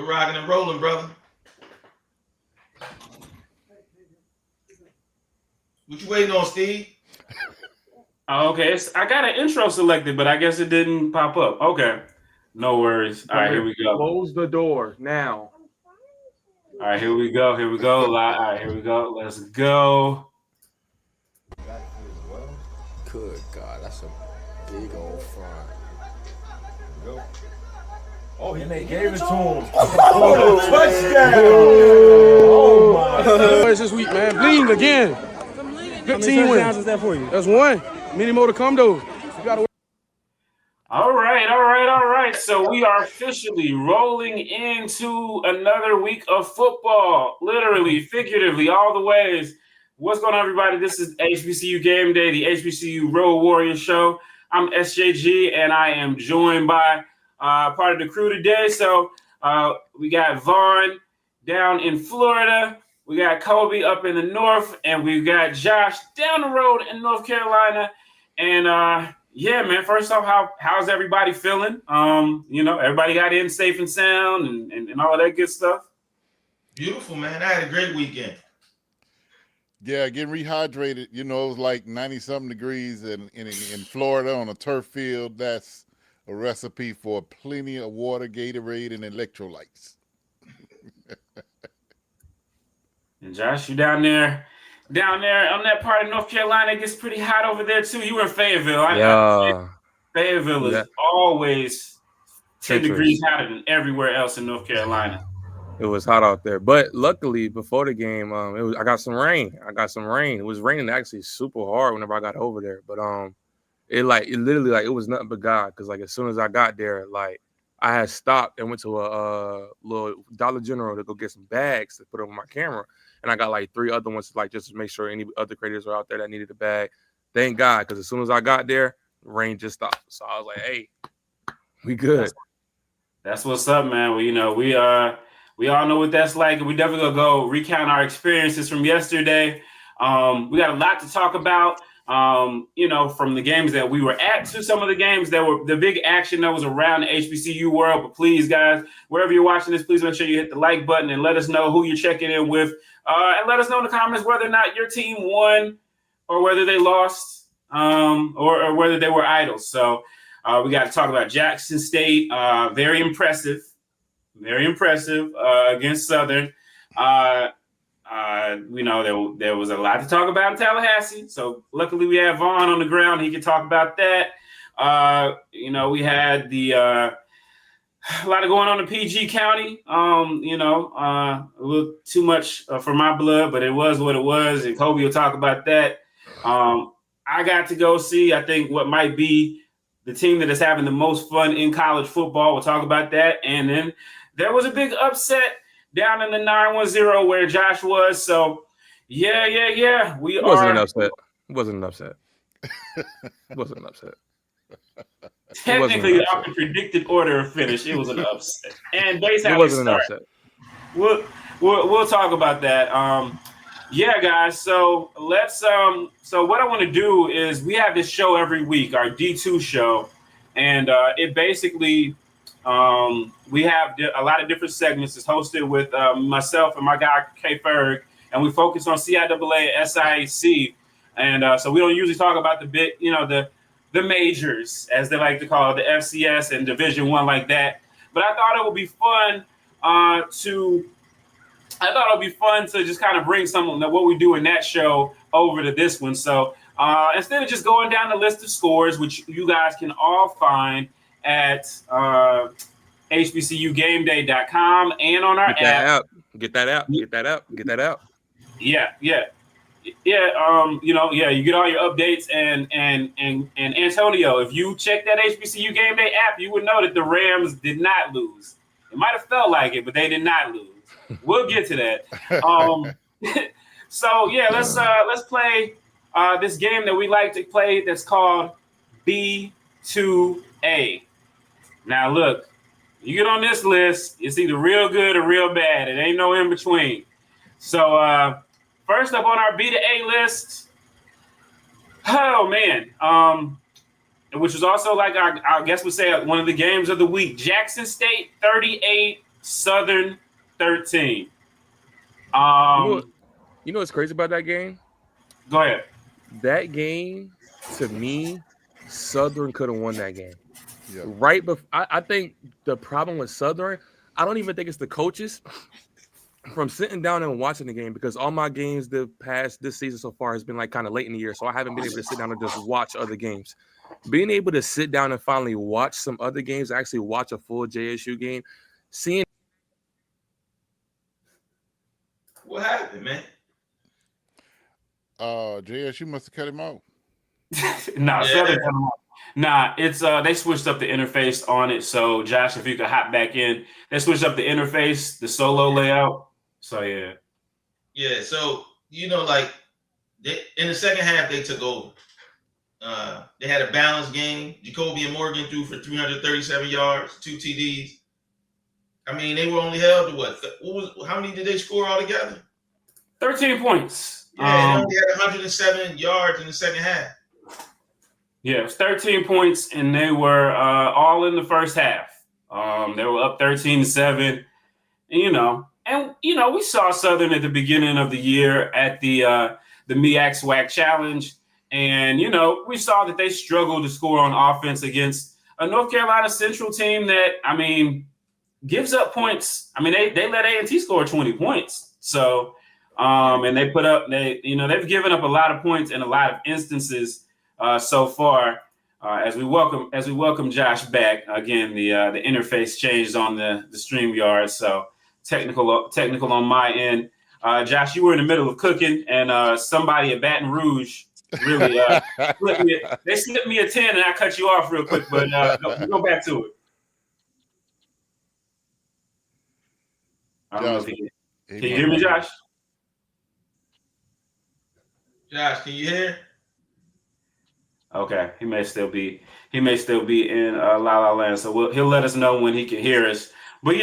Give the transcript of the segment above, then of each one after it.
We're rocking and rolling, brother. What you waiting on, Steve? Oh, okay. I got an intro selected, but I guess it didn't pop up. Okay. No worries. All right, here we go. Close the door now. All right, here we go. Here we go. All right, here we go. Let's go. Good God, that's a big old front. Go. Oh, and they gave it to him. Oh, Touchdown! Oh my God. This week, man. Bleeding again. 15 wins. Is that for you? That's one. Many more to come, though. You gotta. All right. So we are officially rolling into another week of football, literally, figuratively, all the ways. What's going on, everybody? This is HBCU Game Day, the HBCU Road Warrior Show. I'm SJG, and I am joined by part of the crew today. So we got Vaughn down in Florida. We got Jacobi up in the north, and we got Josh down the road in North Carolina. And yeah, man, first off, how's everybody feeling? Everybody got in safe and sound and all that good stuff. Beautiful, man. I had a great weekend. Yeah, getting rehydrated. You know, it was like 90-something degrees in Florida on a turf field. That's a recipe for plenty of water, Gatorade, and electrolytes. And Josh, you down there on that part of North Carolina, it gets pretty hot over there too. You were in Fayetteville. Fayetteville is always 10 degrees hotter than everywhere else in North Carolina. It was hot out there, but luckily before the game, I got some rain. It was raining actually super hard whenever I got over there, but it literally it was nothing but God, because like as soon as I got there, like I had stopped and went to a little Dollar General to go get some bags to put over my camera. And I got like 3 other ones, like just to make sure any other creators are out there that needed a bag. Thank God, because as soon as I got there, rain just stopped. So I was like, "Hey, we good." That's what's up, man. Well, we all know what that's like, and we definitely gonna go recount our experiences from yesterday. We got a lot to talk about. From the games that we were at to some of the games that were the big action that was around the HBCU world. But please, guys, wherever you're watching this, please make sure you hit the like button and let us know who you're checking in with. And let us know in the comments whether or not your team won or whether they lost, or whether they were idols. So we got to talk about Jackson State. Very impressive against Southern. There was a lot to talk about in Tallahassee. So luckily we have Vaughn on the ground. He can talk about that. We had a lot of going on in PG County. A little too much for my blood, but it was what it was. And Kobe will talk about that. I got to go see, I think, what might be the team that is having the most fun in college football. We'll talk about that. And then there was a big upset down in the 910 where Josh was. So, yeah. It wasn't an upset. Technically, off the predicted order of finish, it was an upset. And basically, it wasn't an upset. We'll talk about that. Yeah, guys. So let's. So what I want to do is we have this show every week, our D2 show, and it basically. We have a lot of different segments. It's hosted with myself and my guy K Ferg, and we focus on CIAA and SIAC. And so we don't usually talk about the majors, as they like to call it, the FCS and Division I like that. But I thought it would be fun to just kind of bring some of what we do in that show over to this one. So instead of just going down the list of scores, which you guys can all find at HBCUGameDay.com and on our app. Get that out. Yeah. You get all your updates and Antonio, if you check that HBCU Game Day app, you would know that the Rams did not lose. It might have felt like it, but they did not lose. We'll get to that. So yeah, let's play this game that we like to play that's called B2A. Now look, you get on this list, it's either real good or real bad. It ain't no in between. So first up on our B2A list, oh man, which was also like I guess we say one of the games of the week. Jackson State 38, Southern 13. You know what's crazy about that game? Go ahead. That game, to me, Southern could have won that game. Yeah. Right before, I think the problem with Southern, I don't even think it's the coaches. From sitting down and watching the game, because all my games this season so far has been like kind of late in the year, so I haven't been able to sit down and just watch other games. Being able to sit down and finally watch some other games, actually watch a full JSU game, seeing What happened, man? JSU must have cut him out. It's they switched up the interface on it. So Josh, if you could hop back in, they switched up the interface, the solo layout. So yeah. Yeah, so like in the second half they took over. They had a balanced game. Jacobi and Morgan threw for 337 yards, 2 TDs. I mean, they were only held to how many did they score altogether? 13 points. Yeah, they only had 107 yards in the second half. Yeah, it was 13 points, and they were all in the first half. They were up 13-7. And we saw Southern at the beginning of the year at the MEAC SWAC Challenge, and we saw that they struggled to score on offense against a North Carolina Central team that, gives up points. They let A&T score 20 points. So, and they've given up a lot of points in a lot of instances so far. As we welcome Josh back again, the interface changed on the StreamYard, so technical on my end. Josh, you were in the middle of cooking, and somebody at Baton Rouge really slipped me a 10, and I cut you off real quick. But go back to it. I don't know if can you hear me, Josh? Josh, can you hear? Okay, he may still be in La La Land, so he'll let us know when he can hear us. But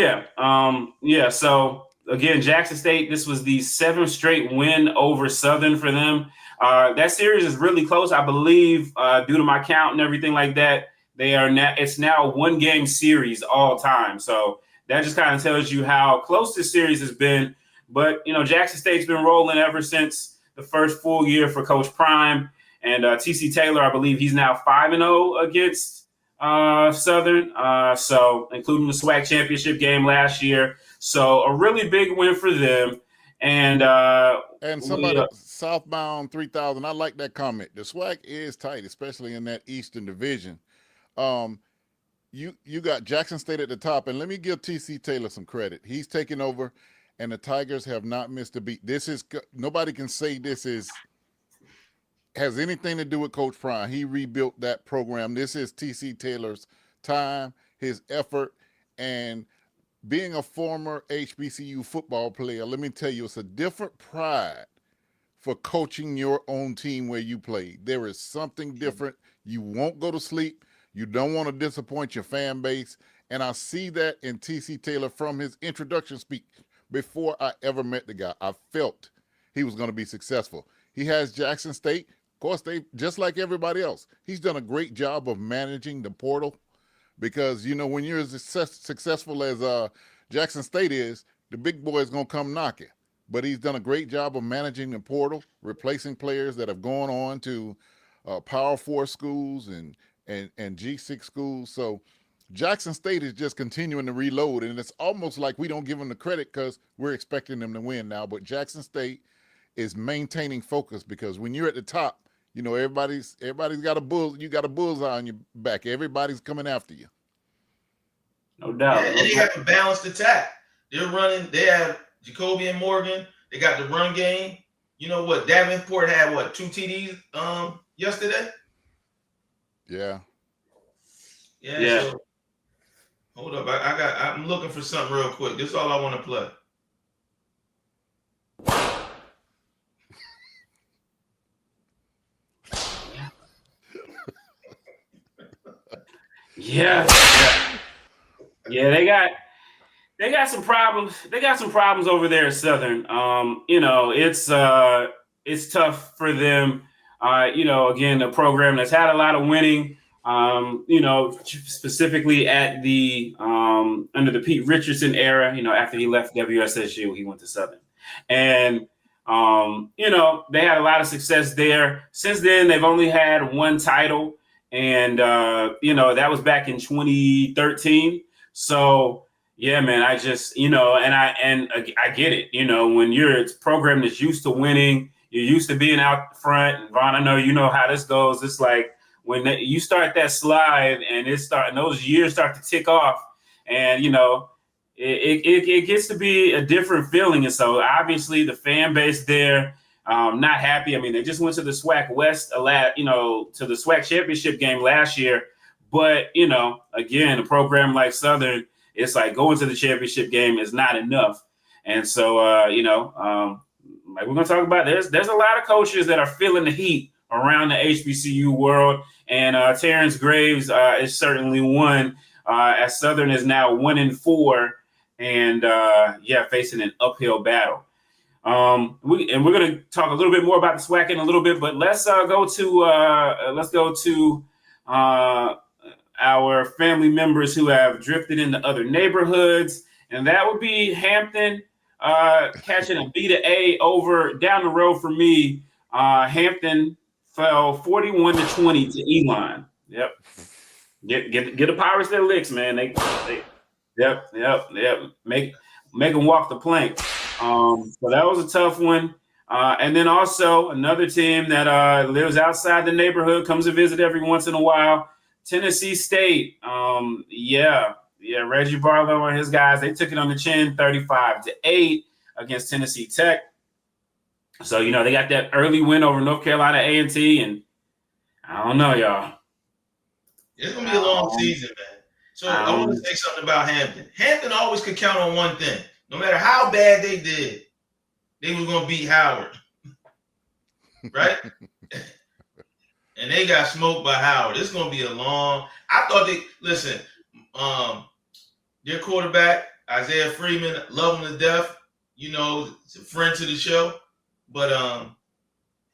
so again, Jackson State, this was the 7th straight win over Southern for them. That series is really close, I believe, due to my count and everything like that. It's now a 1-game series all time, so that just kind of tells you how close this series has been. But Jackson State's been rolling ever since the first full year for Coach Prime. And TC Taylor, I believe he's now 5-0 against Southern, so including the SWAC championship game last year. So a really big win for them. And somebody southbound 3,000. I like that comment. The SWAC is tight, especially in that Eastern Division. You got Jackson State at the top, and let me give TC Taylor some credit. He's taken over, and the Tigers have not missed a beat. Nobody can say this has anything to do with Coach Prime. He rebuilt that program. This is TC Taylor's time, his effort, and being a former HBCU football player, let me tell you, it's a different pride for coaching your own team where you play. There is something different. You won't go to sleep. You don't want to disappoint your fan base. And I see that in TC Taylor from his introduction speech. Before I ever met the guy, I felt he was going to be successful. He has Jackson State. Of course, they just like everybody else. He's done a great job of managing the portal because, when you're as successful as Jackson State is, the big boy is going to come knocking. But he's done a great job of managing the portal, replacing players that have gone on to Power 4 schools and G6 schools. So Jackson State is just continuing to reload, and it's almost like we don't give them the credit because we're expecting them to win now. But Jackson State is maintaining focus because when you're at the top, everybody's got you got a bullseye on your back. Everybody's coming after you. No doubt. Yeah, and they have a balanced attack. They're running. They have Jacobi and Morgan. They got the run game. You know what? Davenport had 2 TDs yesterday. Yeah. So, hold up. I'm looking for something real quick. This is all I want to play. Yeah, they got some problems. They got some problems over there at Southern. It's tough for them. Again, a program that's had a lot of winning specifically at the under the Pete Richardson era, after he left WSSU, he went to Southern. And, they had a lot of success there. Since then, they've only had one title. And, that was back in 2013. So, yeah, man, I just, and I get it. When you're a program that's used to winning, you're used to being out front. And Vaughn, I know you know how this goes. It's like when you start that slide and those years start to tick off, and it gets to be a different feeling. And so obviously the fan base there, not happy. I mean, they just went to the SWAC West, to the SWAC championship game last year. But, again, a program like Southern, it's like going to the championship game is not enough. And so, like we're going to talk about, there's a lot of coaches that are feeling the heat around the HBCU world. And Terrence Graves is certainly one, as Southern is now 1-4 and facing an uphill battle. We're going to talk a little bit more about the SWAC in a little bit, but let's go to our family members who have drifted into other neighborhoods, and that would be Hampton catching a B2A over down the road for me. Hampton fell 41-20 to Elon. Yep. Get the Pirates their licks, man. Yep. Make them walk the plank. So that was a tough one. And then also another team that lives outside the neighborhood, comes to visit every once in a while, Tennessee State. Reggie Barlow and his guys, they took it on the chin, 35-8 against Tennessee Tech. So, they got that early win over North Carolina A&T, and I don't know, y'all. It's going to be a long season, man. So I want to say something about Hampton. Hampton always could count on one thing. No matter how bad they did, they was going to beat Howard. Right? And they got smoked by Howard. It's going to be a long – I thought their quarterback, Isaiah Freeman, love him to death. It's a friend to the show. But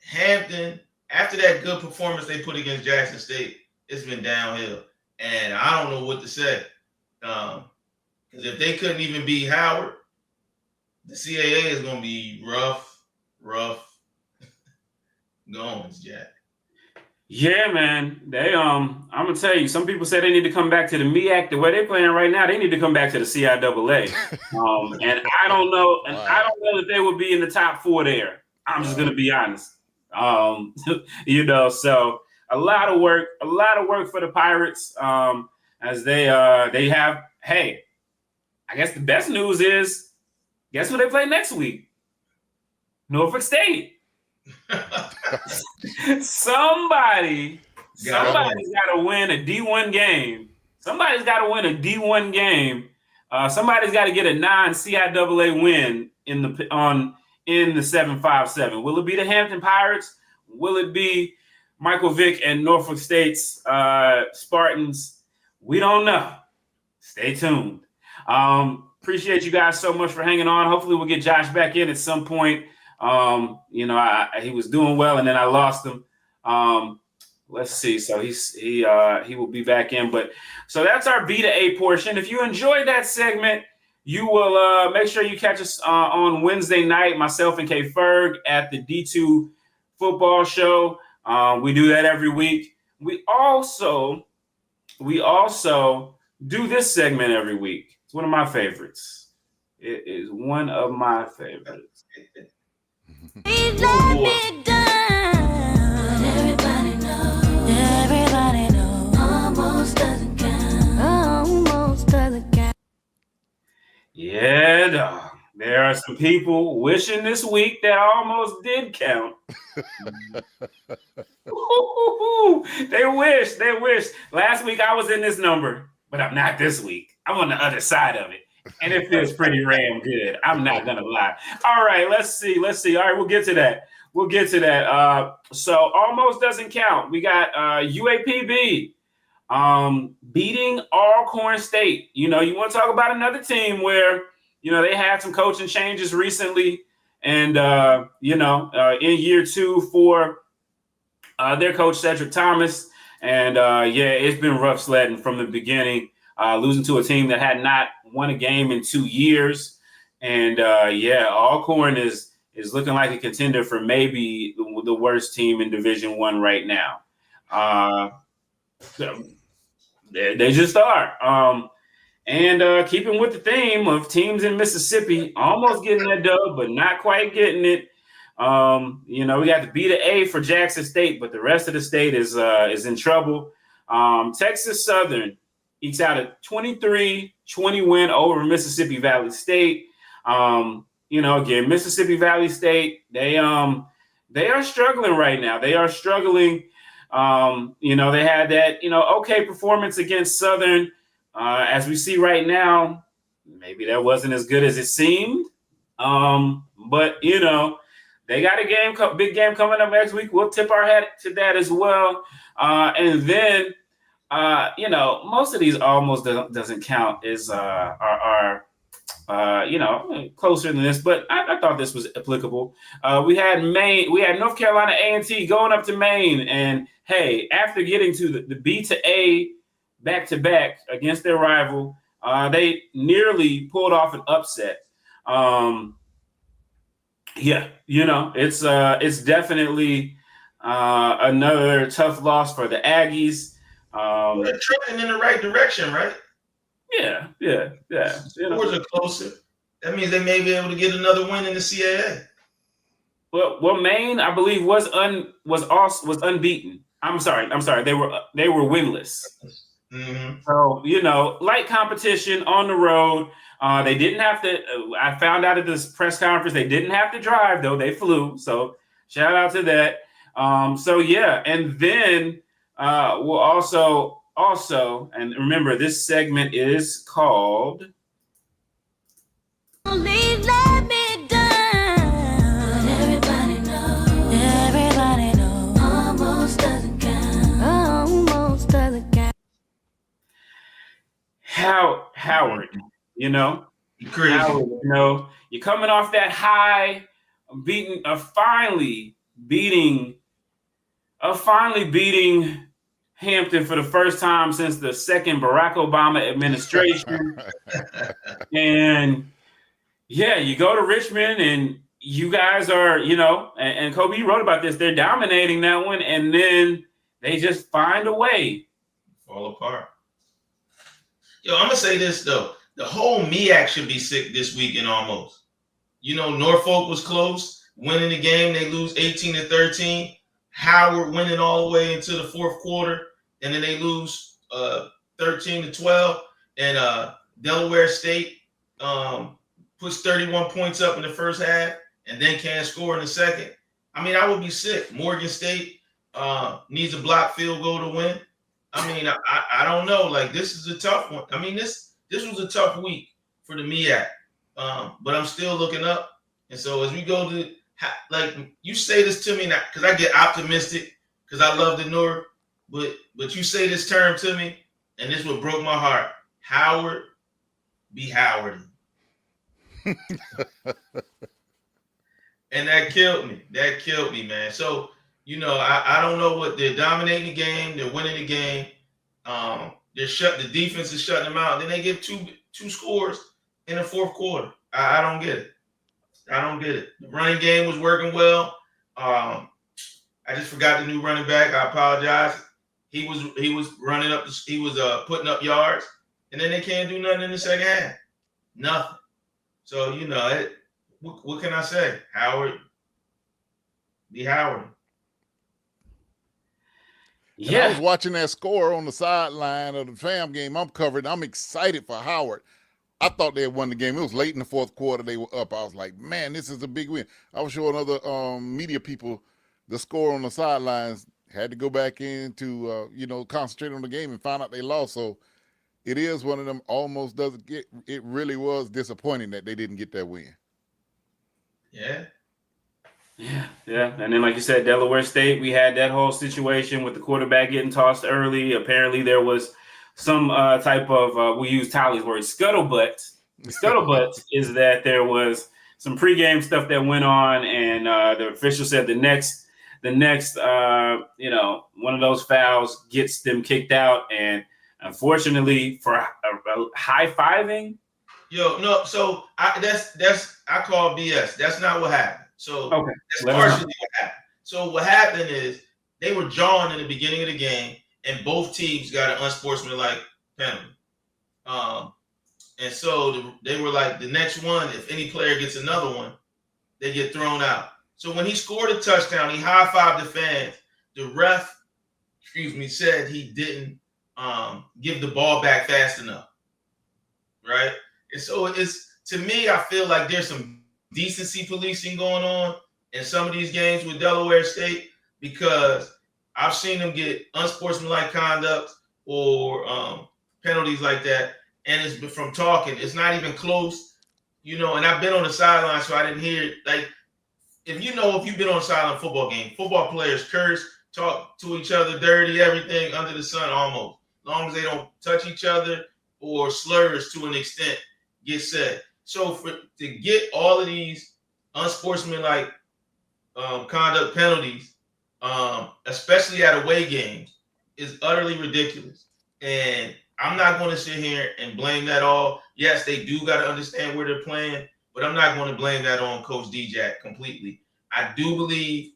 Hampton, after that good performance they put against Jackson State, it's been downhill. And I don't know what to say. Because if they couldn't even beat Howard, the CAA is going to be rough goings, Jack. Yeah, man. They I'm gonna tell you, some people say they need to come back to the MEAC. The way they're playing right now, they need to come back to the CIAA. And I don't know, I don't know that they would be in the top 4 there. I'm just gonna be honest. So a lot of work for the Pirates. As they have. Hey, I guess the best news is, guess who they play next week? Norfolk State. Somebody's got to win a D1 game. Somebody's got to win a D1 game. Somebody's got to get a non-CIAA win in the 757. Will it be the Hampton Pirates? Will it be Michael Vick and Norfolk State's Spartans? We don't know. Stay tuned. Appreciate you guys so much for hanging on. Hopefully we'll get Josh back in at some point. He was doing well, and then I lost him. Let's see. So he will be back in. But so that's our B2A portion. If you enjoyed that segment, you will make sure you catch us on Wednesday night, myself and K Ferg at the D2 football show. We do that every week. We also do this segment every week. It's one of my favorites. It is one of my favorites. Let me down. Everybody knows. Almost doesn't count. Yeah, dog. There are some people wishing this week that almost did count. They wish. Last week I was in this number, but I'm not this week. I'm on the other side of it. And it feels pretty damn good. I'm not going to lie. All right, let's see. All right, we'll get to that. So almost doesn't count. We got UAPB beating Alcorn State. You want to talk about another team where, they had some coaching changes recently. And, in year 2 for their coach, Cedric Thomas. And it's been rough sledding from the beginning, losing to a team that had not won a game in 2 years. And Alcorn is looking like a contender for maybe the worst team in Division I right now. They just are. Keeping with the theme of teams in Mississippi, almost getting that dub, but not quite getting it. We got the B2A for Jackson State, but the rest of the state is in trouble. Texas Southern ekes out a 23-20 win over Mississippi Valley State. Again, Mississippi Valley State, they are struggling right now. They are struggling. They had that, okay performance against Southern. As we see right now, maybe that wasn't as good as it seemed. But they got a big game coming up next week. We'll tip our hat to that as well. And then, most of these almost doesn't count as are closer than this, but I thought this was applicable. We had North Carolina A&T going up to Maine, and hey, after getting to the B2A back-to-back against their rival, they nearly pulled off an upset. It's definitely another tough loss for the Aggies. They're trending in the right direction, right? Yeah. Scores are closer. That means they may be able to get another win in the CAA. Well, Maine, I believe, was unbeaten. I'm sorry. They were winless. Mm-hmm. So light competition on the road. They didn't have to. I found out at this press conference they didn't have to drive though. They flew. So shout out to that. And then we'll also, and remember, this segment is called Only let me down. Everybody knows. Almost doesn't count. Howard. Crazy. Howard, you're coming off that high, finally beating Hampton for the first time since the second Barack Obama administration. And you go to Richmond and you guys are, and Kobe wrote about this, they're dominating that one, and then they just find a way. Fall apart. I'm going to say this, though. The whole MEAC should be sick this weekend almost. Norfolk was close, winning the game. They lose 18-13. Howard winning all the way into the fourth quarter, and then they lose 13-12. And Delaware State puts 31 points up in the first half and then can't score in the second. I would be sick. Morgan State needs a block field goal to win. I don't know. Like, this is a tough one. This was a tough week for the MEAC, but I'm still looking up. And so as we go to, you say this to me now, because I get optimistic because I love the North, but you say this term to me, and this what broke my heart. Howard be Howard. And that killed me, man. So, I don't know what they're dominating the game. They're winning the game. The defense is shutting them out. Then they give two scores in the fourth quarter. I don't get it. The running game was working well. I just forgot the new running back. I apologize. He was running up. He was putting up yards, and then they can't do nothing in the second half. Nothing. So what can I say? Howard be Howard. And I was watching that score on the sideline of the FAM game. I'm covered. I'm excited for Howard. I thought they had won the game. It was late in the fourth quarter. They were up. I was like, man, this is a big win. I was showing other media people the score on the sidelines. Had to go back in to, concentrate on the game and find out they lost. So it is one of them almost doesn't get. It really was disappointing that they didn't get that win. Yeah. And then, like you said, Delaware State, we had that whole situation with the quarterback getting tossed early. Apparently, there was some type of, we use Tyler's word, scuttlebutt. The scuttlebutt is that there was some pregame stuff that went on, and the official said the next the next, one of those fouls gets them kicked out. And unfortunately for a high-fiving. Yo, no, so I call BS. That's not what happened. So Okay, that's partially what happened. So what happened is they were jawing in the beginning of the game, and both teams got an unsportsmanlike penalty. And so they were like, the next one, if any player gets another one, they get thrown out. So when he scored a touchdown, he high-fived the fans. The ref, said he didn't give the ball back fast enough, right? And so to me, I feel like there's some decency policing going on in some of these games with Delaware State, because I've seen them get unsportsmanlike conduct or penalties like that. And it's from talking. It's not even close, and I've been on the sideline, so I didn't hear it. Like, if you've been on a sideline football game, football players curse, talk to each other dirty, everything under the sun almost. As long as they don't touch each other or slurs to an extent get said. So to get all of these unsportsmanlike conduct penalties, especially at away games, is utterly ridiculous. And I'm not going to sit here and blame that all. Yes, they do got to understand where they're playing, but I'm not going to blame that on Coach D-Jack completely. I do believe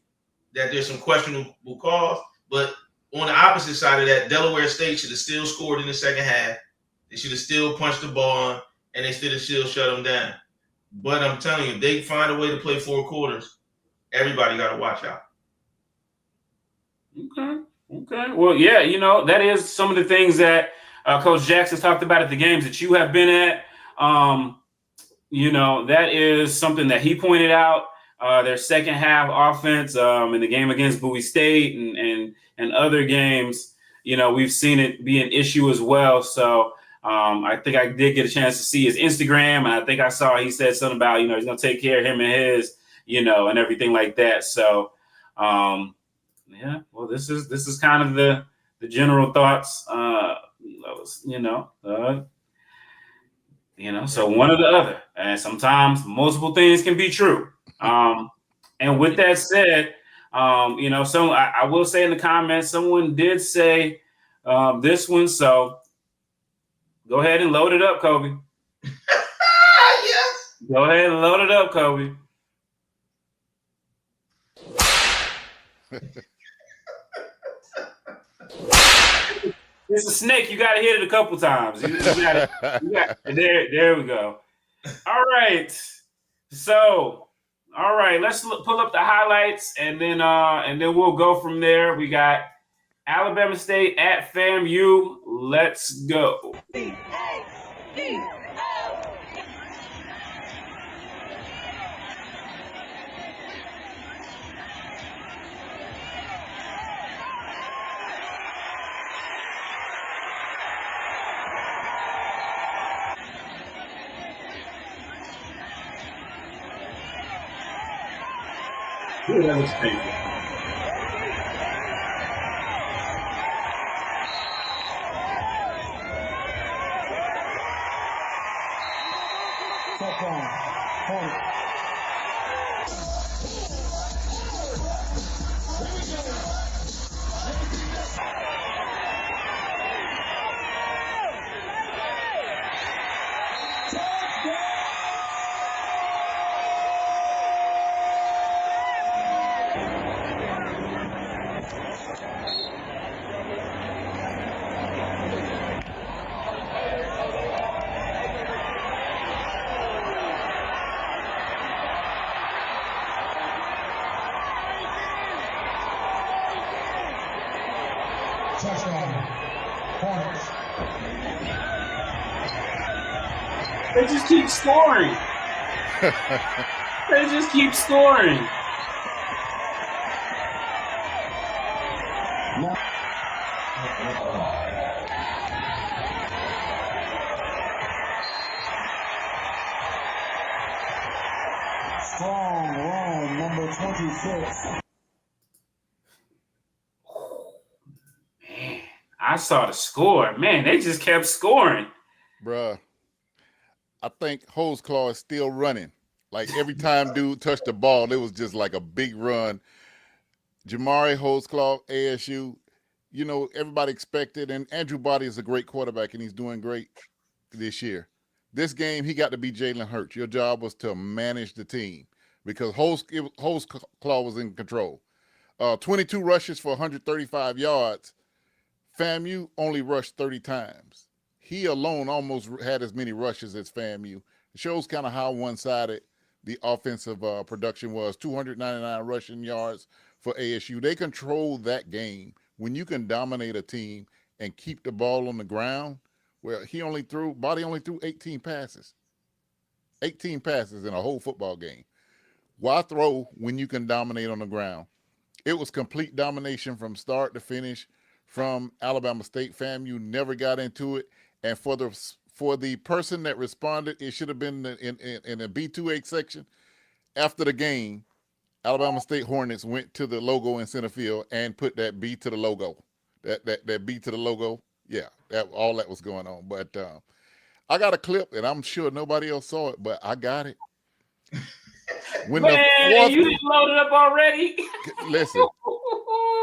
that there's some questionable calls, but on the opposite side of that, Delaware State should have still scored in the second half. They should have still punched the ball on, and they should have still shut them down. But I'm telling you, if they find a way to play 4 quarters, everybody got to watch out. Okay. Well, yeah, that is some of the things that Coach Jackson talked about at the games that you have been at. That is something that he pointed out. Their second half offense in the game against Bowie State and other games, we've seen it be an issue as well. So I think I did get a chance to see his Instagram, and I think I saw he said something about, he's going to take care of him and his, and everything like that. So, yeah, well, this is kind of the general thoughts, so one or the other, and sometimes multiple things can be true. And with that said, I will say in the comments, someone did say this one. So go ahead and load it up, Kobe. Yes. Go ahead and load it up, Kobe. It's a snake. You got to hit it a couple times. There we go. All right. So, all right. Let's pull up the highlights, and then we'll go from there. We got Alabama State at FAMU. Let's go. Ooh, that looks painful. They just keep scoring. They just keep scoring. Strong run, number 26. Man, I saw the score. Man, they just kept scoring. Bruh, I think Holesclaw is still running. Like every time dude touched the ball, it was just like a big run. Jamari Holtzclaw, ASU. You know, everybody expected, and Andrew Body is a great quarterback, and he's doing great this year. This game, he got to be Jalen Hurts. Your job was to manage the team because Holtzclaw was in control. 22 rushes for 135 yards. FAMU only rushed 30 times. He alone almost had as many rushes as FAMU. It shows kind of how one-sided the offensive production was. 299 rushing yards for ASU. They controlled that game. When you can dominate a team and keep the ball on the ground, well, Body only threw 18 passes. 18 passes in a whole football game. Why throw when you can dominate on the ground? It was complete domination from start to finish from Alabama State. FAMU never got into it. And for the person that responded, it should have been in the B2A section. After the game, Alabama State Hornets went to the logo in center field and put that B to the logo. That B to the logo. Yeah, all that was going on. But I got a clip, and I'm sure nobody else saw it, but I got it. When Man, you didn't load it up already? Listen,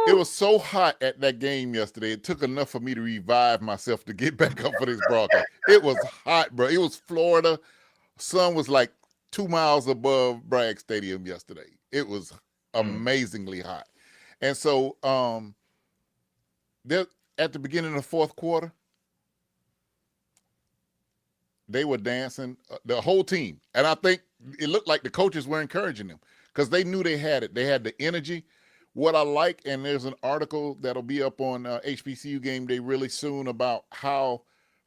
it was so hot at that game yesterday. It took enough for me to revive myself to get back up for this broadcast. It was hot, bro. It was Florida. Sun was like 2 miles above Bragg Stadium yesterday. It was amazingly hot. And so at the beginning of the fourth quarter, they were dancing, the whole team. And I think it looked like the coaches were encouraging them because they knew they had it. They had the energy. What I like, and there's an article that'll be up on HBCU Game Day really soon about how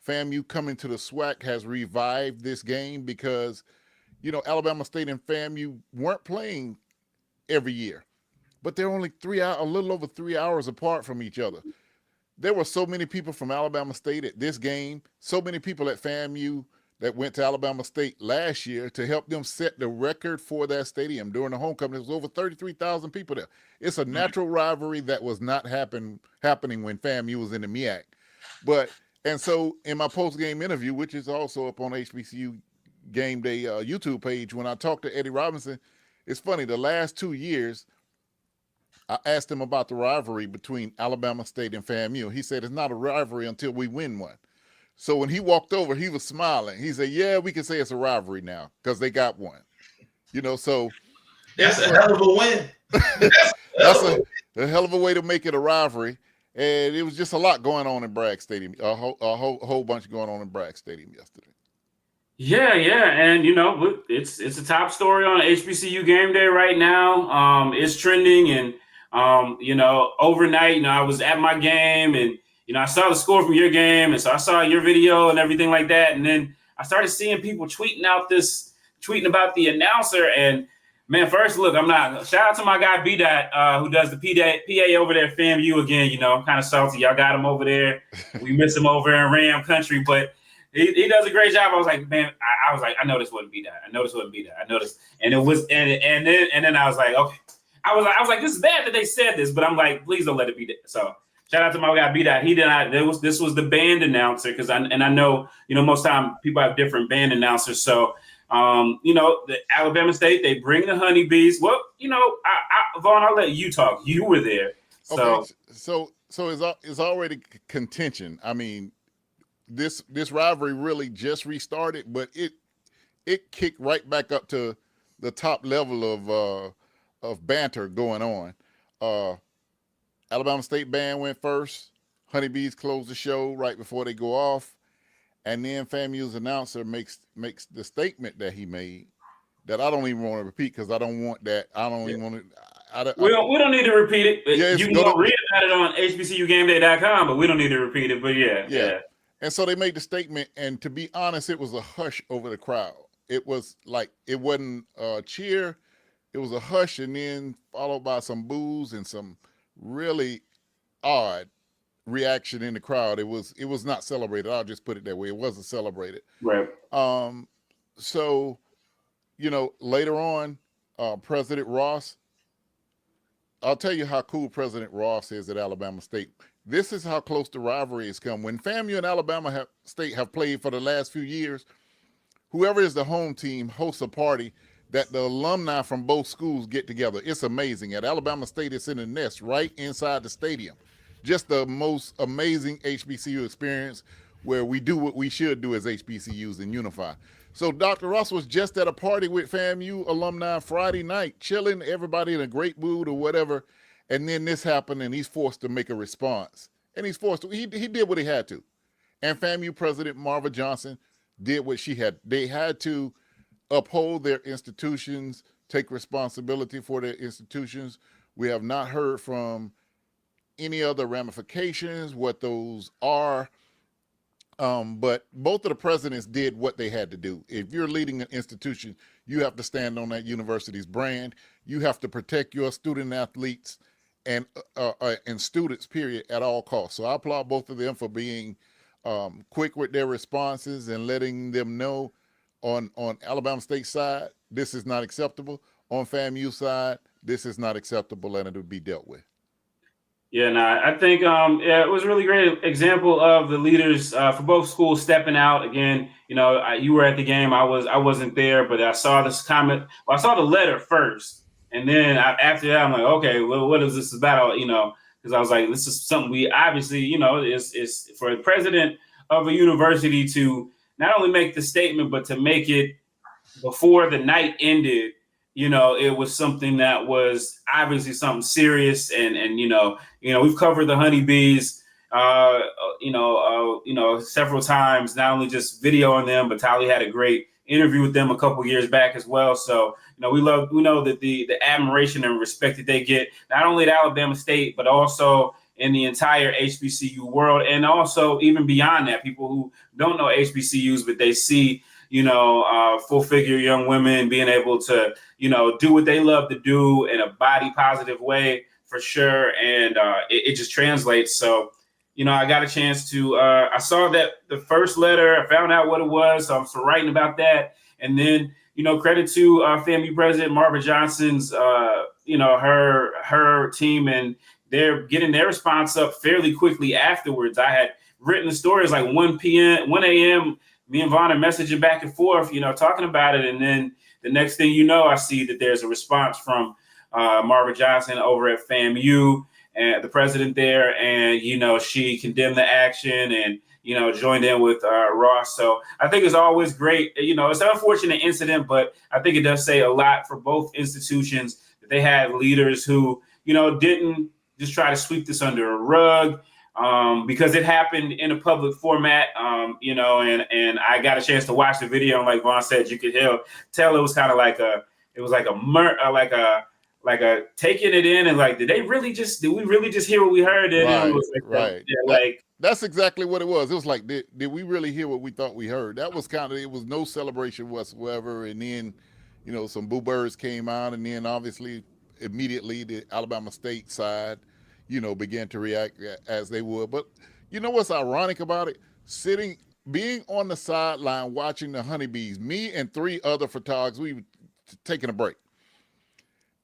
FAMU coming to the SWAC has revived this game because, you know, Alabama State and FAMU weren't playing every year, but they're only a little over 3 hours apart from each other. There were so many people from Alabama State at this game, so many people at FAMU that went to Alabama State last year to help them set the record for that stadium during the homecoming. There was over 33,000 people there. It's a natural rivalry that was not happening when FAMU was in the MEAC. And so in my post-game interview, which is also up on HBCU Game Day YouTube page, when I talked to Eddie Robinson, it's funny, the last 2 years, I asked him about the rivalry between Alabama State and FAMU. He said, it's not a rivalry until we win one. So when he walked over, he was smiling. He said, yeah, we can say it's a rivalry now because they got one. You know, so. That's a hell of a win. That's a hell of a way to make it a rivalry. And it was just a lot going on in Bragg Stadium, a whole bunch going on in Bragg Stadium yesterday. Yeah, and you know, it's a top story on HBCU Game Day right now. It's trending, and you know, overnight, you know, I was at my game, and you know, I saw the score from your game, and so I saw your video and everything like that, and then I started seeing people tweeting about the announcer, and man, first look, shout out to my guy B-Dot, who does the PA over there at FAMU again. You know, I'm kind of salty. Y'all got him over there. We miss him over in Ram Country, but he does a great job. I was like, man, I know this wouldn't be that. I know this wouldn't be that. I noticed, and it was, and then I was like, okay, I was like, this is bad that they said this, but I'm like, please don't let it be that. So shout out to my guy B-Dot. He did not. This was the band announcer because I know, you know, most time people have different band announcers. So you know, the Alabama State, they bring the honeybees. Well, you know, Vaughn, I'll let you talk. You were there, so okay. So it's already contention. I mean, this rivalry really just restarted, but it kicked right back up to the top level of banter going on. Alabama State band went first. Honeybees closed the show right before they go off, and then FAMU's announcer makes the statement that he made that I don't even want to repeat because I don't want that. I don't even want to. We don't need to repeat it. Yeah, you can go read about it on HBCUGameDay.com, but we don't need to repeat it. But yeah. And so they made the statement, and to be honest, it was a hush over the crowd. It was like, it wasn't a cheer. It was a hush, and then followed by some boos and some really odd reaction in the crowd. It was not celebrated. I'll just put it that way. It wasn't celebrated. Right. So, you know, later on, President Ross, I'll tell you how cool President Ross is at Alabama State. This is how close the rivalry has come. When FAMU and Alabama State have played for the last few years, whoever is the home team hosts a party. that the alumni from both schools get together. It's amazing. At Alabama State, it's in the nest right inside the stadium. Just the most amazing HBCU experience where we do what we should do as HBCUs and unify. So Dr. Ross was just at a party with FAMU alumni Friday night, chilling, everybody in a great mood or whatever. And then this happened and he's forced to make a response. And he's forced to, he did what he had to. And FAMU President Marva Johnson did what she had. They had to uphold their institutions, take responsibility for their institutions. We have not heard from any other ramifications, what those are. But both of the presidents did what they had to do. If you're leading an institution, you have to stand on that university's brand. You have to protect your student athletes and students, period, at all costs. So I applaud both of them for being quick with their responses and letting them know on Alabama State side, this is not acceptable. On FAMU side, this is not acceptable and it will be dealt with. Yeah, I think it was a really great example of the leaders for both schools stepping out. Again, you were at the game. I wasn't there, but I saw this comment. Well, I saw the letter first, and then after that, I'm like, okay, well, what is this about? Because I was like, this is something we obviously, is for the president of a university to not only make the statement, but to make it before the night ended. It was something that was obviously something serious, and we've covered the honeybees, several times, not only just videoing them, but Tali had a great interview with them a couple years back as well. So, we know that the admiration and respect that they get, not only at Alabama State, but also in the entire HBCU world, and also even beyond that, people who don't know HBCUs, but they see full figure young women being able to, do what they love to do in a body positive way for sure. And it just translates. So, I got a chance to, I saw that the first letter, I found out what it was. So I'm still writing about that. And then, credit to FAMU President Marva Johnson's, her team, and they're getting their response up fairly quickly afterwards. I had written the stories like 1 a.m., me and Vaughn are messaging back and forth, talking about it. And then the next thing I see that there's a response from Marva Johnson over at FAMU and the president there. And, she condemned the action and, joined in with Ross. So I think it's always great. It's an unfortunate incident, but I think it does say a lot for both institutions that they had leaders who, didn't just try to sweep this under a rug. Because it happened in a public format, and I got a chance to watch the video, and like Vaughn said, you could tell it was kind of like a taking it in and like, did we really just hear what we heard? And right, it was like, right. That's exactly what it was. It was like, did we really hear what we thought we heard? That was it was no celebration whatsoever. And then, some boo birds came out, and then obviously immediately the Alabama State side, began to react as they would. But what's ironic about it? Being on the sideline watching the honeybees, me and 3 other photographers, we were taking a break.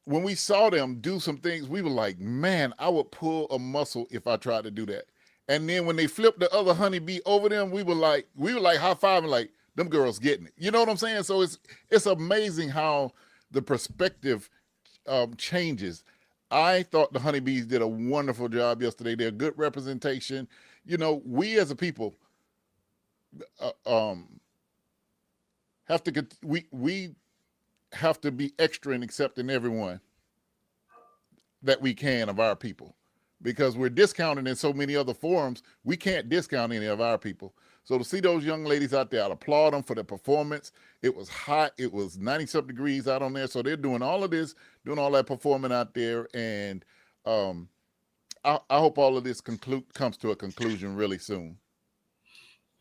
When we saw them do some things, we were like, man, I would pull a muscle if I tried to do that. And then when they flipped the other honeybee over them, we were like high-fiving, like, them girls getting it. You know what I'm saying? So it's amazing how the perspective changes. I thought the honeybees did a wonderful job yesterday. They're good representation. We as a people have to be extra in accepting everyone that we can of our people, because we're discounted in so many other forums. We can't discount any of our people. So to see those young ladies out there, I'd applaud them for their performance. It was hot. It was 90-something degrees out on there. So they're doing all of this, doing all that performing out there. And I hope all of this comes to a conclusion really soon.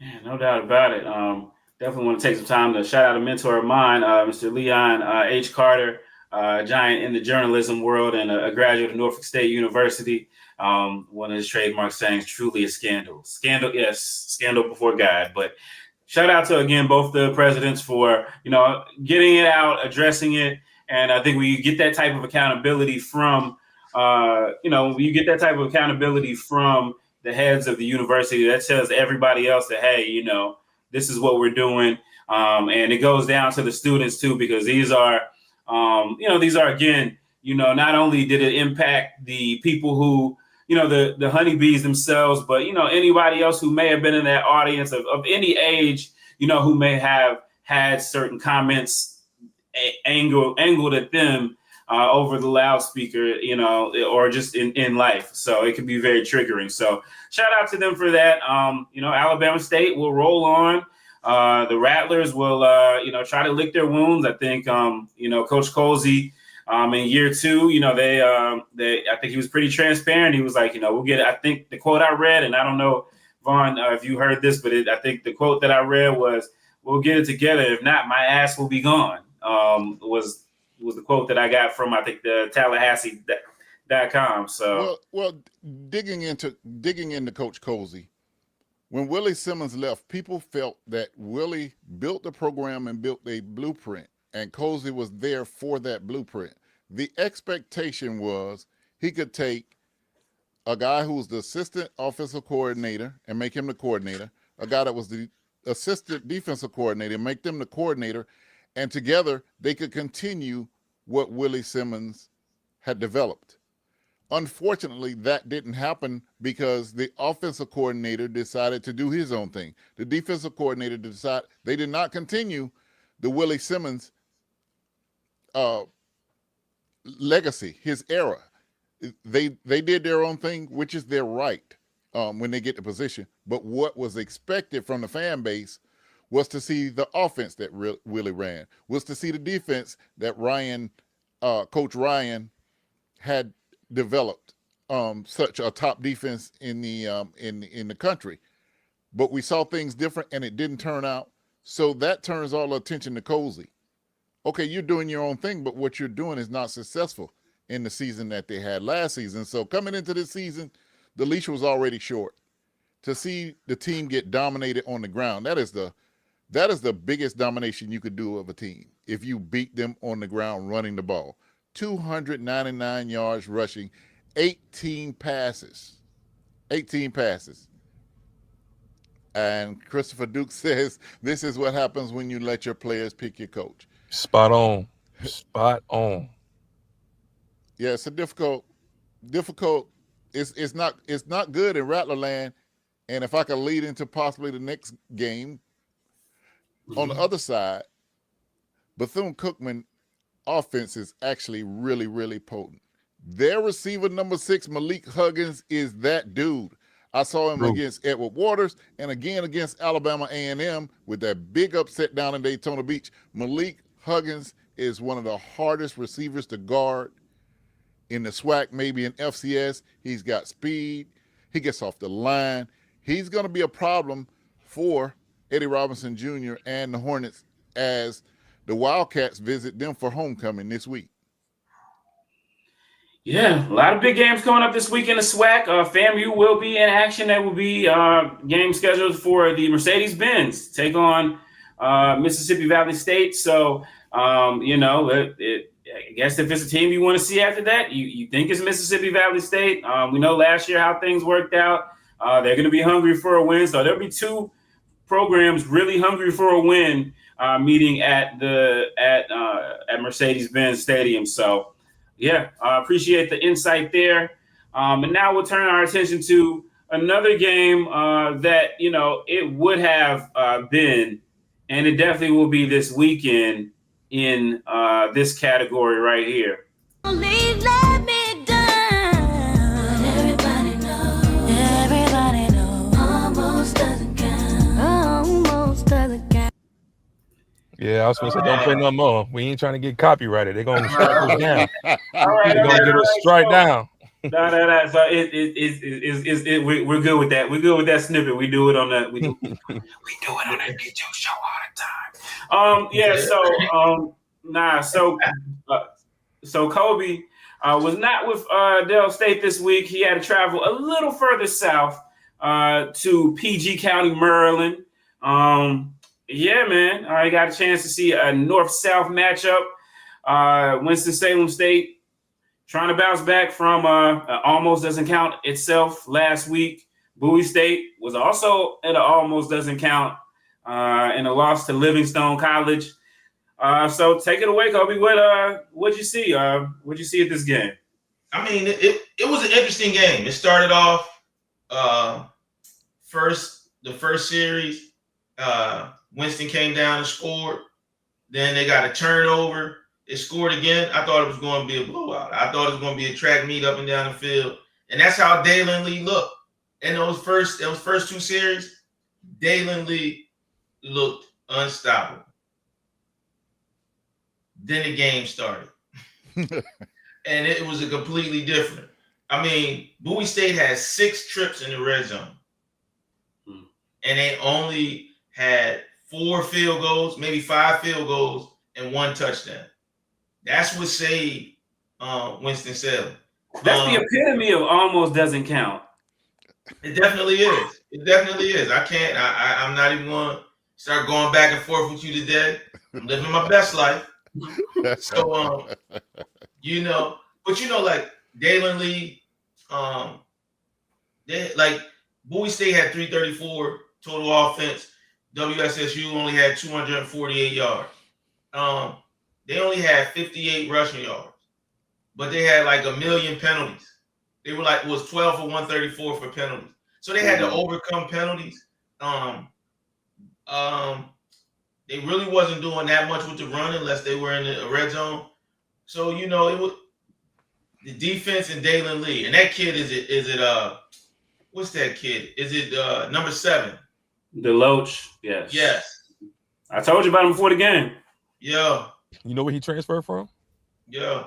Yeah, no doubt about it. Definitely want to take some time to shout out a mentor of mine, Mr. Leon H. Carter, a giant in the journalism world and a graduate of Norfolk State University. One of his trademark sayings, truly a scandal. Scandal, yes, scandal before God. But shout out to, again, both the presidents for, getting it out, addressing it. And I think when you get that type of accountability from, the heads of the university, that tells everybody else that, hey, this is what we're doing. And it goes down to the students too, because these are, These are, again, not only did it impact the people who, the honeybees themselves, but, anybody else who may have been in that audience of any age, who may have had certain comments angled at them over the loudspeaker, or just in life. So it can be very triggering. So shout out to them for that. Alabama State will roll on. The Rattlers will, try to lick their wounds. I think, Coach Colsey, in year 2, I think he was pretty transparent. He was like, we'll get it. I think the quote I read, and I don't know, Vaughn, if you heard this, but I think the quote that I read was, "We'll get it together. If not, my ass will be gone." Was the quote that I got from, I think, the Tallahassee.com. So well, digging into Coach Colsey, when Willie Simmons left, people felt that Willie built the program and built a blueprint, and Colsey was there for that blueprint. The expectation was he could take a guy who was the assistant offensive coordinator and make him the coordinator, a guy that was the assistant defensive coordinator and make them the coordinator, and together they could continue what Willie Simmons had developed. Unfortunately, that didn't happen because the offensive coordinator decided to do his own thing. The defensive coordinator decided they did not continue the Willie Simmons legacy, his era. They did their own thing, which is their right when they get the position. But what was expected from the fan base was to see the offense that Willie ran, was to see the defense that Coach Ryan had developed, such a top defense in the country. But we saw things different, and it didn't turn out. So that turns all the attention to Colsey. Okay, you're doing your own thing, but what you're doing is not successful in the season that they had last season. So coming into this season, the leash was already short. To see the team get dominated on the ground, that is the biggest domination you could do of a team if you beat them on the ground running the ball. 299 yards rushing, 18 passes. And Christopher Duke says, this is what happens when you let your players pick your coach. Spot on. Yeah, it's a difficult. It's not good in Rattlerland. And if I could lead into possibly the next game, on the other side, Bethune-Cookman offense is actually really, really potent. Their receiver number 6, Malik Huggins, is that dude. I saw him against Edward Waters and again against Alabama A&M with that big upset down in Daytona Beach. Malik Huggins is one of the hardest receivers to guard in the SWAC, maybe in FCS. He's got speed. He gets off the line. He's going to be a problem for Eddie Robinson Jr. and the Hornets as the Wildcats visit them for homecoming this week. Yeah, a lot of big games coming up this week in the SWAC. FAMU will be in action. There will be games scheduled for the Mercedes-Benz take on Mississippi Valley State. So, I guess if it's a team you want to see after that, you think it's Mississippi Valley State. We know last year how things worked out. They're going to be hungry for a win. So there'll be two programs really hungry for a win meeting at Mercedes-Benz Stadium. So, yeah, I appreciate the insight there. And now we'll turn our attention to another game that, it would have been, and it definitely will be this weekend in this category right here. Only let me down. Everybody knows. Almost doesn't count. Yeah, I was going to say, don't play no more. We ain't trying to get copyrighted. They're going to strike us down. All right, They're going to get us strike down. No. So we're good with that. We're good with that snippet. We do it on that. We do it on that video show all the time. So Kobe was not with Del State this week. He had to travel a little further south to PG County, Maryland. Yeah, man. I got a chance to see a north-south matchup. Winston-Salem State trying to bounce back from almost doesn't count itself last week. Bowie State was also at an almost doesn't count in a loss to Livingstone College. So take it away, Kobe. What'd you see? What'd you see at this game? I mean, it was an interesting game. It started off the first series. Winston came down and scored. Then they got a turnover. They scored again. I thought it was going to be a blowout. I thought it was going to be a track meet up and down the field. And that's how Dalen Lee looked. In those first two series, Dalen Lee looked unstoppable. Then the game started. And it was a completely different. I mean, Bowie State had 6 trips in the red zone. And they only had 4 field goals, maybe 5 field goals, and 1 touchdown. That's what saved Winston-Salem. That's the epitome of almost doesn't count. It definitely is. It definitely is. I'm not even going to start going back and forth with you today. I'm living my best life. So, like Dalen Lee, Bowie State had 334 total offense. WSSU only had 248 yards. They only had 58 rushing yards, but they had like a million penalties. They were it was 12 for 134 for penalties. So they had to overcome penalties. They really wasn't doing that much with the run unless they were in the red zone. So, it was the defense and Dalen Lee. And that kid, is it what's that kid? Is it number 7? Deloach, yes. Yes. I told you about him before the game. Yeah. You know where he transferred from? Yeah.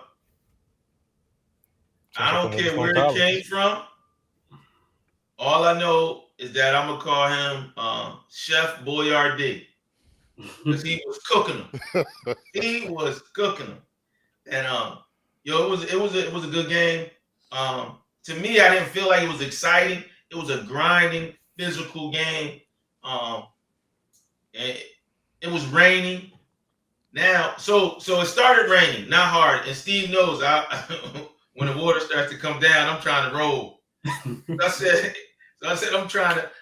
I don't care where he came from. All I know is that I'm gonna call him Chef Boyardee. Because he was cooking them. He was cooking them. And it was a good game. To me, I didn't feel like it was exciting. It was a grinding, physical game. It was raining. Now, so it started raining, not hard. And Steve knows when the water starts to come down, I'm trying to roll. I said, I'm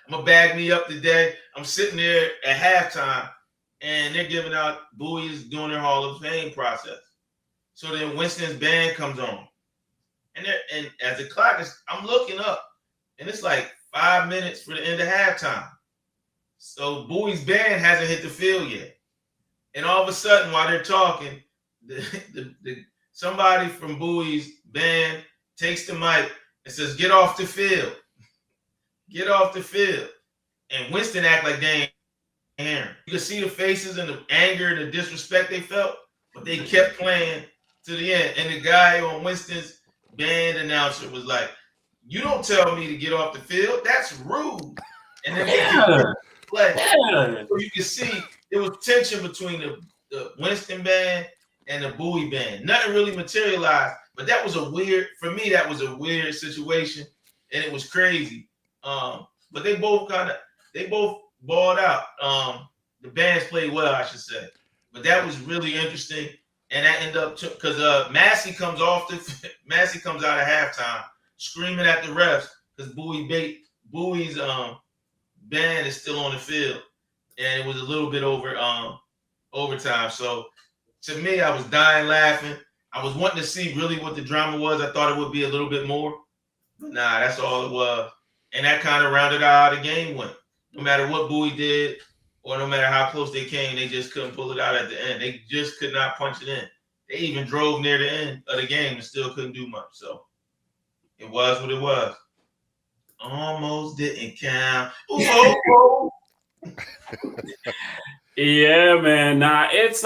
gonna bag me up today. I'm sitting there at halftime, and they're giving out Bowie's doing their Hall of Fame process. So then Winston's band comes on, and as the clock is, I'm looking up, and it's like 5 minutes for the end of halftime. So Bowie's band hasn't hit the field yet. And all of a sudden, while they're talking, somebody from Bowie's band takes the mic and says, "Get off the field. Get off the field." And Winston act like they ain't hearing. You could see the faces and the anger and the disrespect they felt, but they kept playing to the end. And the guy on Winston's band announcer was like, "You don't tell me to get off the field. That's rude." And then they play. So you can see there was tension between the Winston band and the Bowie band. Nothing really materialized, but that was a weird situation, and it was crazy. But they both balled out. The bands played well, I should say. But that was really interesting, and that ended up because Massey comes out of halftime screaming at the refs because Bowie's band is still on the field, and it was a little bit over overtime. So to me, I was dying laughing. I was wanting to see really what the drama was. I thought it would be a little bit more, but nah, that's all it was. And that kind of rounded out how the game went. No matter what Bowie did, or no matter how close they came, they just couldn't pull it out at the end. They just could not punch it in. They even drove near the end of the game and still couldn't do much. So it was what it was. Almost didn't count. Ooh. Yeah, man. Nah, it's